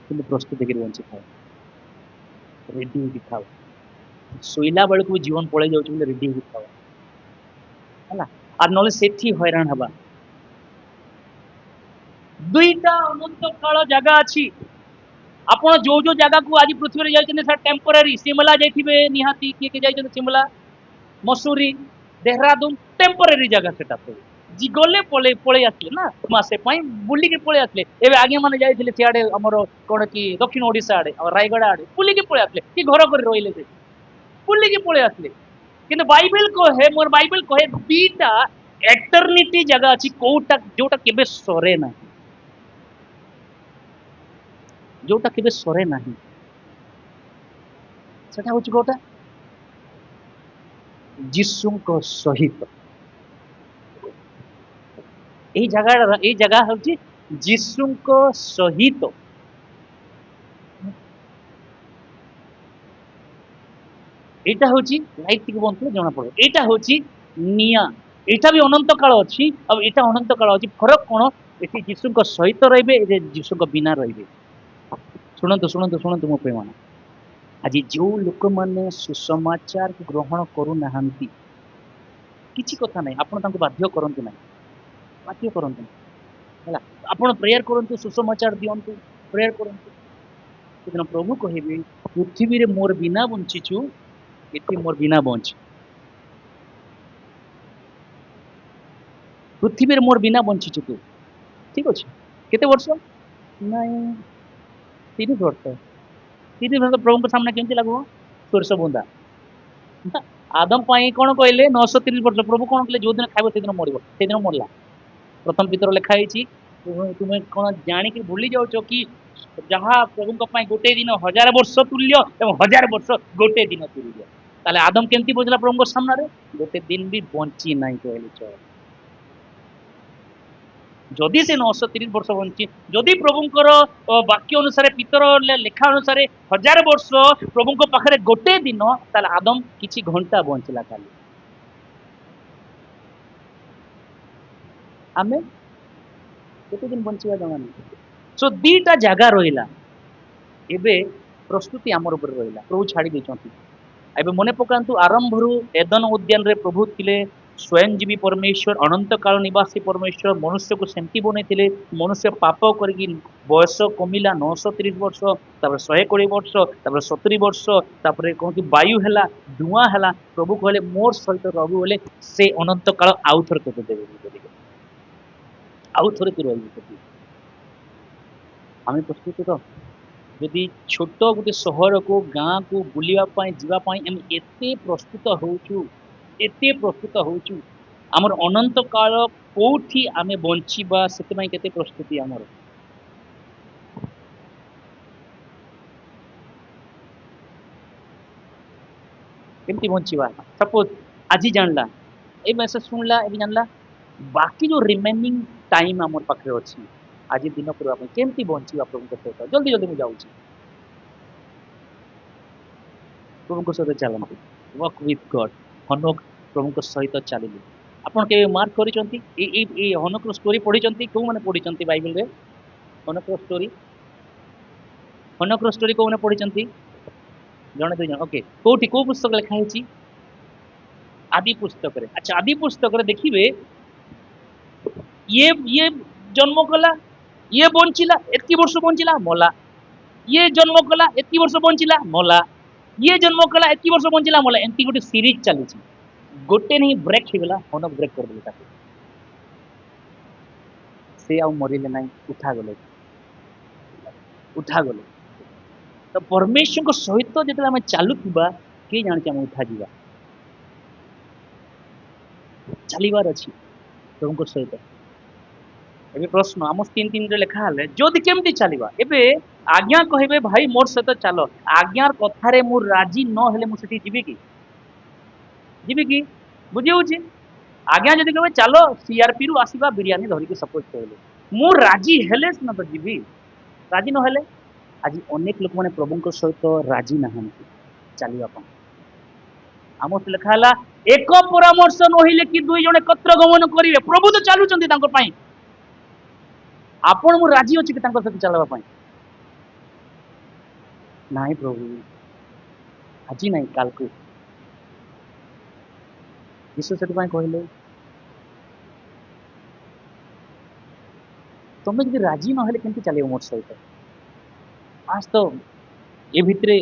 କିନ୍ତୁ ପ୍ରସ୍ତୁତ ହେଇକି ବଞ୍ଚିଥାଉ ରେଡି ହେଇକି ଥାଉ ଶୋଇଲା ବେଳକୁ ବି ଜୀବନ ପଳେଇ ଯାଉଛି ବୋଲି ରେଡି ହେଇକି ଥାଉ ହେଲା আর ନହେଲେ ସେଠି ହଇରାଣ ହେବା ଦୁଇଟା ଅନନ୍ତ କାଳ ଜାଗା ଅଛି ଆପଣ ଯୋଉ ଯୋଉ ଜାଗାକୁ ଆଜି ପୃଥିବୀରେ ଯାଇଛନ୍ତି ସେଟା ଟେମ୍ପୋରାରୀ ସିମଲା ଯାଇଥିବେ ନିହାତି କିଏ କିଏ ଯାଇଛନ୍ତି ସିମଲା मसूरी देहरादून टेम्पररी जगह सेटा सब जी गले पळे पळे आसले ना मासे पई बुली के पळे आसले एबे आगे माने जाइथिले सियाडे हमर कोन की दक्षिण ओडिसा आडे और रायगढ़ आडे बुली के पळे आसले की घर कर रोइले से बुली के पळे आसले किंतु बाइबल को है मोर बाइबल को है बीटा एटर्निटी जगह अछि कोटा जोटा केबे सरे ना जोटा केबे सरे नाही सेटा होची कोटा जीसुଙ୍କ सहित এই ଜାଗା ହଉଛି ଯୀଶୁଙ୍କ ସହିତ ଏଇଟା ହଉଛି ଲାଇଟ୍ ଟିକେ ବନ୍ଦ ଜଣା ପଡିବ ଏଇଟା ହଉଛି ନିଆଁ ଏଇଟା ବି ଅନନ୍ତ କାଳ ଅଛି ଆଉ ଏଇଟା ଅନନ୍ତ କାଳ ଅଛି ଫରକ କଣ ଏଠି ଯୀଶୁଙ୍କ ସହିତ ରହିବେ ଏଠି ଯୀଶୁଙ୍କ ବିନା ରହିବେ ଶୁଣନ୍ତୁ ଶୁଣନ୍ତୁ ଶୁଣନ୍ତୁ ମୋ ପ୍ରେମ ଆଜି ଯୋଉ ଲୋକମାନେ ସୁସମାଚାର ଗ୍ରହଣ କରୁନାହାନ୍ତି କିଛି କଥା ନାହିଁ ଆପଣ ତାଙ୍କୁ ବାଧ୍ୟ କରନ୍ତୁ ନାହିଁ ବାଧ୍ୟ କରନ୍ତୁ ହେଲା ଆପଣ ପ୍ରେୟାର କରନ୍ତୁ ସୁସମାଚାର ଦିଅନ୍ତୁ ପ୍ରେୟାର କରନ୍ତୁ ସେଦିନ ପ୍ରଭୁ କହିବେ ପୃଥିବୀରେ ମୋର ବିନା ବଞ୍ଚିଛୁ ଏଠି ମୋର ବିନା ବଞ୍ଚ ପୃଥିବୀରେ ମୋର ବିନା ବଞ୍ଚିଛୁ ତୁ ଠିକ ଅଛି କେତେ ବର୍ଷ ନାଇଁ 30 ବର୍ଷ 30 ବର୍ଷ ପ୍ରଭୁଙ୍କ ସାମ୍ନା କେମିତି ଲାଗିବ ସୋରିଷ ବୁନ୍ଦା ଆଦମ ପାଇଁ କଣ କହିଲେ 930 ବର୍ଷ ପ୍ରଭୁ କଣ କହିଲେ ଯୋଉ ଦିନ ଖାଇବ ସେଦିନ ମରିବ ସେଦିନ ମରିଲା ପ୍ରଥମ ପିତର ଲେଖା ହେଇଛି ତୁମେ କଣ ଜାଣିକି ଭୁଲି ଯାଉଛ କି ଯାହା ପ୍ରଭୁଙ୍କ ପାଇଁ ଗୋଟେ ଦିନ 1000 ବର୍ଷ ତୁଲ୍ୟ ଏବଂ 1000 ବର୍ଷ ଗୋଟେ ଦିନ ତୁଲ୍ୟ ତାହେଲେ ଆଦମ କେମିତି ବଞ୍ଚିଲା ପ୍ରଭୁଙ୍କ ସାମ୍ନାରେ ଗୋଟେ ଦିନ ବି ବଞ୍ଚି ନାହିଁ କହିଲେ ଚଳେ ଯଦି ସେ 930 ବର୍ଷ ବଞ୍ଚି ଯଦି ପ୍ରଭୁଙ୍କର ବାକ୍ୟ ଅନୁସାରେ ପିତର ଲେଖା ଅନୁସାରେ 1000 ବର୍ଷ ପ୍ରଭୁଙ୍କ ପାଖରେ ଗୋଟେ ଦିନ ତାହେଲେ ଆଦମ କିଛି ଘଣ୍ଟା ବଞ୍ଚିଲା ଖାଲି ଆମେ କେତେ ଦିନ ବଞ୍ଚିବା ଜଣା ନାହିଁ ସୋ ଦିଟା ଜାଗା ରହିଲା ଏବେ ପ୍ରସ୍ତୁତି ଆମର ଉପରେ ରହିଲା ପ୍ରଭୁ ଛାଡ଼ି ଦେଇଛନ୍ତି ଏବେ ମନେ ପକାନ୍ତୁ ଆରମ୍ଭରୁ ଏଦନ ଉଦ୍ୟାନରେ ପ୍ରଭୁ ଥିଲେ ସ୍ୱୟଂଜୀବୀ ପରମେଶ୍ୱର ଅନନ୍ତ କାଳ ନିବାସୀ ପରମେଶ୍ୱର ମନୁଷ୍ୟକୁ ସେମିତି ବନେଇଥିଲେ ମନୁଷ୍ୟ ପାପ କରିକି ବୟସ କମିଲା 930 ବର୍ଷ ତାପରେ 120 ବର୍ଷ ତାପରେ 70 ବର୍ଷ ତାପରେ କଣ କି ବାୟୁ ହେଲା ଧୂଆଁ ହେଲା ପ୍ରଭୁ କହିଲେ ମୋର ସହିତ ରହିବୁ ବୋଲେ ସେ ଅନନ୍ତ କାଳ ଆଉ ଥରେ ତୋତେ ଦେବେ ଆଉ ଥରେ ତୁ ରହିବୁ ସେଠି ଆମେ ପ୍ରସ୍ତୁତ ତ ଯଦି ଛୋଟ ଗୋଟେ ସହରକୁ ଗାଁକୁ ବୁଲିବା ପାଇଁ ଯିବା ପାଇଁ ଆମେ ଏତେ ପ୍ରସ୍ତୁତ ହଉଛୁ ଆମର ଅନନ୍ତ କାଳ କୋଉଠି ଆମେ ବଞ୍ଚିବା ସେଥିପାଇଁ କେତେ ପ୍ରସ୍ତୁତି ଆମର କେମିତି ବଞ୍ଚିବା ସପୋଜ ଆଜି ଜାଣିଲା ଏ ମେସେଜ ଶୁଣିଲା ଏବେ ଜାଣିଲା ବାକି ଯୋଉ ରିମେନିଂ ଟାଇମ ଆମର ପାଖରେ ଅଛି ଆଜି ଦିନ କରିବା ପାଇଁ କେମିତି ବଞ୍ଚିବା ପ୍ରଭୁଙ୍କ ସହିତ ଜଲ୍ଦି ଜଲ୍ଦି ମୁଁ ଯାଉଛି ପ୍ରଭୁଙ୍କ ସହିତ ଚାଲନ୍ତୁ ୱାକ୍ ୱିଥ୍ ଗଡ୍ ହନୋକ ପ୍ରଭୁଙ୍କ ସହିତ ଚାଲିଲେ ଆପଣ କେବେ ମାର୍କ କରିଛନ୍ତି ଏଇ ହନୋକର ଷ୍ଟୋରି ପଢିଛନ୍ତି କୋଉମାନେ ପଢିଛନ୍ତି ବାଇବଲରେ ହନୋକର ଷ୍ଟୋରି ହନୋକର ଷ୍ଟୋରି କୋଉମାନେ ପଢିଛନ୍ତି ଜଣେ ଦୁଇ ଜଣ ଓକେ କୋଉଠି କୋଉ ପୁସ୍ତକ ଲେଖା ହେଇଛି ଆଦି ପୁସ୍ତକରେ ଆଚ୍ଛା ଆଦି ପୁସ୍ତକରେ ଦେଖିବେ ଇଏ ଜନ୍ମ କଲା ଇଏ ବଞ୍ଚିଲା ଏତିକି ବର୍ଷ ବଞ୍ଚିଲା ମଲା ଇଏ ଜନ୍ମ କଲା ଏତିକି ବର୍ଷ ବଞ୍ଚିଲା ମଲା ଇଏ ଜନ୍ମ କଲା ଏତିକି ବର୍ଷ ବଞ୍ଚିଲା ମଲା ଏମିତି ଗୋଟେ ସିରିଜ ଚାଲିଛି ଗୋଟେ ହିଁ ବ୍ରେକ୍ ହେଇଗଲା ହନକ ବ୍ରେକ୍ କରିଦେଲେ ତାକୁ ସେ ଆଉ ମରିଲେ ନାହିଁ ଉଠାଗଲେ ତ ପରମେଶ୍ୱରଙ୍କ ସହିତ ଯେତେବେଳେ ଆମେ ଚାଲୁଥିବା କିଏ ଜାଣିଛି ଆମେ ଉଠାଯିବା ଚାଲିବାର ଅଛି ପ୍ରଭୁଙ୍କ ସହିତ ଏବେ ପ୍ରଶ୍ନ ଆମ ତିନି ତିନିରେ ଲେଖା ହେଲେ ଯଦି କେମିତି ଚାଲିବା ଏବେ ଆଜ୍ଞା କହିବେ ଭାଇ ମୋର ସହିତ ଚାଲ ଆଜ୍ଞାର କଥାରେ ମୁଁ ରାଜି ନ ହେଲେ ମୁଁ ସେଠି ଯିବି କି ବୁଝି ହଉଛି ଆଜ୍ଞା ଯଦି କହିବେ ଚାଲ ସିଆରପି ରୁ ଆସିବା ବିରିୟାନୀ ଧରିକି ସପୋଜ କହିଲେ ମୁଁ ରାଜି ହେଲେ ସିନା ତ ଯିବି ରାଜି ନହେଲେ ଆଜି ଅନେକ ଲୋକମାନେ ପ୍ରଭୁଙ୍କ ସହିତ ରାଜି ନାହାନ୍ତି ଚାଲିବା ପାଇଁ ଆମ ଲେଖା ହେଲା ଏକ ପରାମର୍ଶ ନହିଲେ କି ଦୁଇ ଜଣ ଏକତ୍ର ଗମନ କରିବେ ପ୍ରଭୁ ତ ଚାଲୁଛନ୍ତି ତାଙ୍କ ପାଇଁ ଆପଣ ମୁଁ ରାଜି ଅଛି କି ତାଙ୍କ ସହିତ ଚାଲିବା ପାଇଁ ନାଇଁ ପ୍ରଭୁ ଆଜି ନାଇଁ କାଲକୁ ଯୀଶୁ ସେଥିପାଇଁ କହିଲେ ତମେ ଯଦି ରାଜି ନହେଲେ କେମିତି ଚାଲିବ ମୋ ସହିତ ଆজ ତ ଏ ଭିତରେ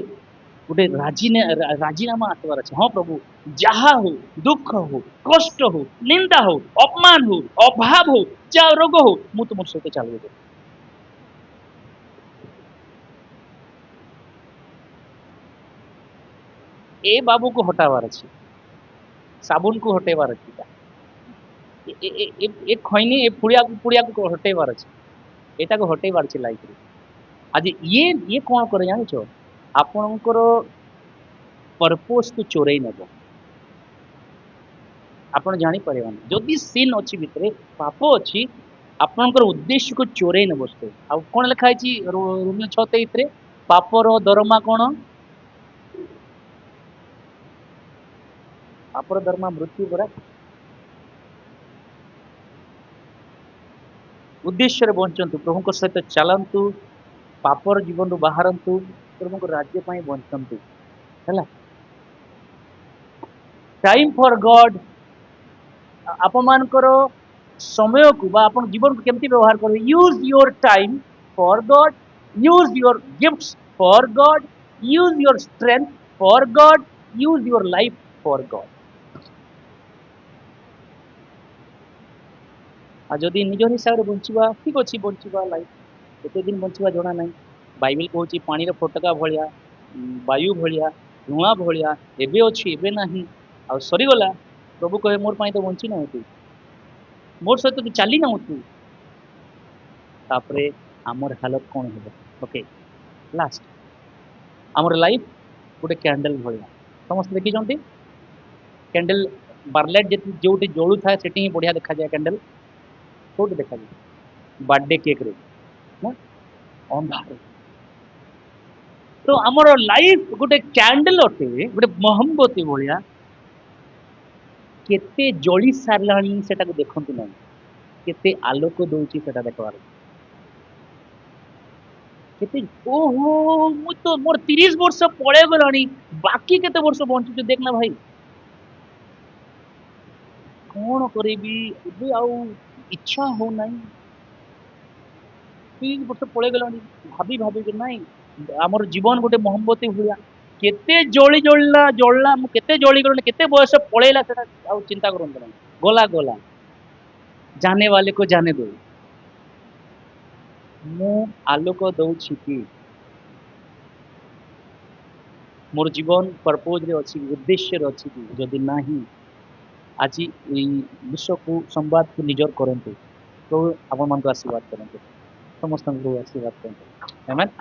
ଗୋଟେ ରାଜିନାମା ଆସିବାର ଅଛି ହଁ ପ୍ରଭୁ ଯାହା ହଉ ଦୁଃଖ ହଉ କଷ୍ଟ ହଉ ନିନ୍ଦା ହଉ ଅପମାନ ହଉ ଅଭାବ ହଉ ରୋଗ ହଉ ମୁଁ ତୁମ ସହିତ ଚାଲିବି ଏ ବାବୁକୁ ହଟାବାର ଅଛି ସାବୁନକୁ ହଟେଇବାର ଅଛି ଏ ଖଇନି ଏ ପୁଡ଼ିଆକୁ ହଟେଇବାର ଅଛି ଏଟାକୁ ହଟେଇବାର ଅଛି ଲାଇଫରେ ଆଜି ଇଏ କଣ କରେ ଜାଣିଛ ଆପଣଙ୍କର ପରପୋଜକୁ ଚୋରେଇ ନେବ ଆପଣ ଜାଣିପାରିବେନି ଯଦି ସିନ୍ ଅଛି ଭିତରେ ପାପ ଅଛି ଆପଣଙ୍କର ଉଦ୍ଦେଶ୍ୟକୁ ଚୋରେଇ ନେବ ସେ ଆଉ କଣ ଲେଖା ହେଇଛି ରୋମିଓ 6:23 ପାପର ଦରମା କଣ ପାପର ଦରମା ମୃତ୍ୟୁ ପରା ଉଦ୍ଦେଶ୍ୟରେ ବଞ୍ଚନ୍ତୁ ପ୍ରଭୁଙ୍କ ସହିତ ଚାଲନ୍ତୁ ପାପର ଜୀବନରୁ ବାହାରନ୍ତୁ ପ୍ରଭୁଙ୍କ ରାଜ୍ୟ ପାଇଁ ବଞ୍ଚନ୍ତୁ ହେଲା ଟାଇମ ଫର ଗଡ ଆପଣମାନଙ୍କର ସମୟକୁ ବା ଆପଣ ଜୀବନକୁ କେମିତି ବ୍ୟବହାର କରିବେ use your time for Garh use your gift for Garh use your strength for Garh use your life ଫର ଗଡ ଆଉ ଯଦି ନିଜର ହିସାବରେ ବଞ୍ଚିବା ଠିକ ଅଛି ବଞ୍ଚିବା ଲାଇଫ କେତେ ଦିନ ବଞ୍ଚିବା ଜଣା ନାହିଁ ବାଇବେଲ କହୁଛି ପାଣିର ଫୋଟକା ଭଳିଆ ବାୟୁ ଭଳିଆ ଧୂଆଁ ଭଳିଆ ଏବେ ଅଛି ଏବେ ନାହିଁ ଆଉ ସରିଗଲା ପ୍ରଭୁ କହେ ମୋର ପାଇଁ ତ ବଞ୍ଚି ନାହୁଁ ତୁ ମୋର ସହିତ ତୁ ଚାଲି ନାହୁଁ ତୁ ତାପରେ ଆମର ହାଲତ କଣ ହେବ ଓକେ ଲାଷ୍ଟ ଆମର ଲାଇଫ ଗୋଟେ କ୍ୟାଣ୍ଡେଲ ଭଳିଆ ସମସ୍ତେ ଦେଖିଛନ୍ତି କ୍ୟାଣ୍ଡେଲ ବାର୍ଲାଇଟ ଯୋଉଠି ଜଳୁଥାଏ ସେଠି ହିଁ ବଢିଆ ଦେଖାଯାଏ କ୍ୟାଣ୍ଡେଲ କୋଉଠି ଦେଖାଯାଏ ବାର୍ଥଡେ କେକ୍ ରେ ନା ଅନ୍ଧାର ତ ଆମର ଲାଇଫ ଗୋଟେ କ୍ୟାଣ୍ଡେଲ ଅଟେ ଗୋଟେ ମହମବତୀ ଭଳିଆ କେତେ ଜଳି ସାରିଲାଣି ସେଟାକୁ ଦେଖନ୍ତୁ ନାହିଁ କେତେ ଆଲୋକ ଦଉଛି ସେଟା ଦେଖବାର କେତେ ଓହୋ ମୁଁ ତ ମୋର 30 ବର୍ଷ ପଳେଇ ଗଲାଣି ବାକି କେତେ ବର୍ଷ ବଞ୍ଚୁଛୁ ଦେଖ ନା ଭାଇ କଣ କରିବି ଏବେ ଆଉ ଇଚ୍ଛା ହଉନାହିଁ 30 ବର୍ଷ ପଳେଇ ଗଲାଣି ଭାବିକି ନାଇଁ ଆମର ଜୀବନ ଗୋଟେ ମହମବତୀ ଭଳିଆ କେତେ ଜଳିଲା ମୁଁ କେତେ ଜଳିଗଲିଣି କେତେ ବୟସ ପଳେଇଲା ସେଟା ଆଉ ଚିନ୍ତା କରନ୍ତୁ ନାହିଁ ଗଲା ଗଲା ଜାନେ ବାଲେ କୁ ଜାନେ ଦो ମୁଁ ଆଲୋକ ଦଉଛି କି ମୋର ଜୀବନ ପର୍ପୋଜରେ ଅଛି ଉଦ୍ଦେଶ୍ୟରେ ଅଛି କି ଯଦି ନାହିଁ ଆଜି ଏଇ ବିଶ୍ୱକୁ ସମ୍ବାଦକୁ ନିଜର କରନ୍ତୁ ପ୍ରଭୁ ଆପଣମାନଙ୍କୁ ଆଶୀର୍ବାଦ କରନ୍ତୁ ସମସ୍ତଙ୍କୁ ଆଶୀର୍ବାଦ କରନ୍ତୁ ଆମେନ୍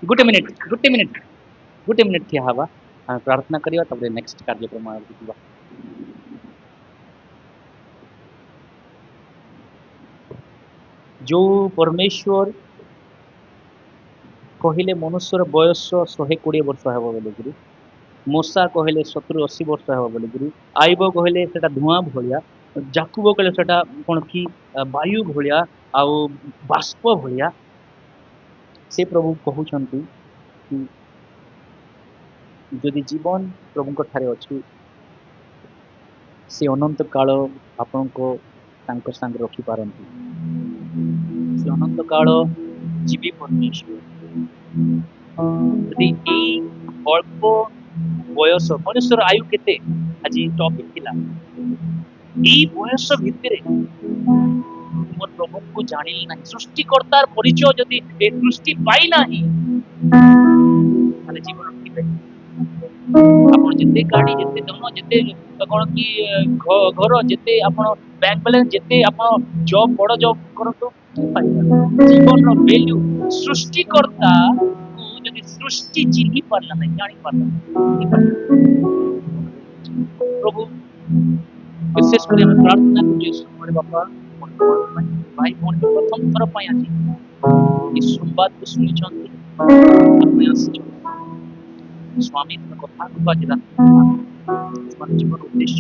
ଗୋଟେ ମିନିଟ ଠିଆ ହବା ଆମେ ପ୍ରାର୍ଥନା କରିବା ତାପରେ ନେକ୍ସଟ କାର୍ଯ୍ୟକ୍ରମ ଆଗକୁ ଯିବା। ଯୋଉ ପରମେଶ୍ୱର କହିଲେ ମନୁଷ୍ୟର ବୟସ 120 ବର୍ଷ ହେବ ବୋଲିକିରି, ମୂଷା କହିଲେ 70-80 ବର୍ଷ ହେବ ବୋଲିକିରି, ଆଇବ କହିଲେ ସେଟା ଧୂଆଁ ଭଳିଆ, ଜାକୁବ କହିଲେ ସେଟା କଣ କି ବାୟୁ ଭଳିଆ, ଆଉ ବାଷ୍ପ ଭଳିଆ, ସେ ପ୍ରଭୁ କହୁଛନ୍ତି କି ଯଦି ଜୀବନ ପ୍ରଭୁଙ୍କ ଠାରେ ଅଛି, ସେ ଅନନ୍ତ କାଳ ଆପଣଙ୍କୁ ତାଙ୍କ ସାଙ୍ଗରେ ରଖିପାରନ୍ତି। ସେ ଅନନ୍ତ କାଳ ଯିବି ପରମେଶ୍ୱର। ଯଦି ଏଇ ଅଳ୍ପ ବୟସ, ମନୁଷ୍ୟର ଆୟୁ କେତେ ଆଜି ଟପିକ ଥିଲା, ଏଇ ବୟସ ଭିତରେ ତୁମ ପ୍ରଭୁଙ୍କୁ ଜାଣିଲି ନାହିଁ, ସୃଷ୍ଟିକର୍ତ୍ତାର ପରିଚୟ ଯଦି ଏ ସୃଷ୍ଟି ପାଇନାହିଁ, ତାହେଲେ ଜୀବନ ଠିକ ଆପଣ ଯେତେ ଗାଡି, ଯେତେ ଧନ, ଯେତେ କଣ କି ଘର, ଯେତେ ଆପଣ ବ୍ୟାଙ୍କ ବାଲାନ୍ସ, ଯେତେ ଆପଣ ଜବ, ବଡ ଜବ କରନ୍ତୁ, ଜୀବନର ଭ୍ୟାଲ୍ୟୁ ସୃଷ୍ଟିକର୍ତ୍ତା ଯଦି ସୃଷ୍ଟି ଚିହ୍ନି ପାରିଲା ନାହିଁ, ଜାଣି ପାରିଲା ପ୍ରଭୁ, ବିଶେଷ କରି ଆମେ ପ୍ରାର୍ଥନା କରୁଛୁ ଏ ସମୟରେ ବାପା, ଭାଇ ଭଉଣୀ ପ୍ରଥମ ଥର ପାଇଁ ଆଜି ଏ ସମ୍ବାଦକୁ ଶୁଣିଛନ୍ତି, ଆମେ ଆସିଛନ୍ତି ସ୍ୱାମୀ ତୁମେ କଥା ଆଜି ରାତି ସେମାନେ ଜୀବନ ଉଦ୍ଦେଶ୍ୟ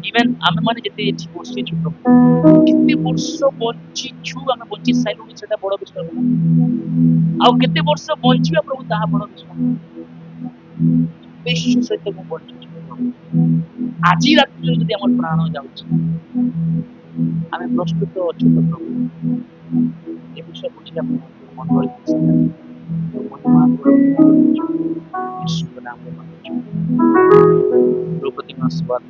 ଇଭେନ୍ ଆମେ ମାନେ ଯେତେ ଏଠି ବସିଛୁ କେତେ ବର୍ଷ ବଞ୍ଚିଛୁ, ଆମେ ବଞ୍ଚି ସାରିଲୁଣି ସେଟା ବଡ ବିଷୟ ନୁହଁ, ଆଉ କେତେ ବର୍ଷ ବଞ୍ଚିବା ପ୍ରଭୁ ତାହା ବଡ ବିଷୟ ନୁହଁ। ଉଦ୍ଦେଶ୍ୟ ସହିତ ମୁଁ ବଞ୍ଚିଛୁ ଆଜି ରାତିରେ ଯଦି ଆମର ପ୍ରାଣ ଯାଉଛି, ଆମେ ପ୍ରସ୍ତୁତ ଅଛୁ ତ ପ୍ରଭୁ ଏ ବିଷୟ ବୁଝିଲା ମଣ୍ଡଳୀ ଈଶ୍ୱର ନାମରେ ମାଗୁଛୁ। ଦ୍ରୌପଦୀ ମା ସୁବାଦ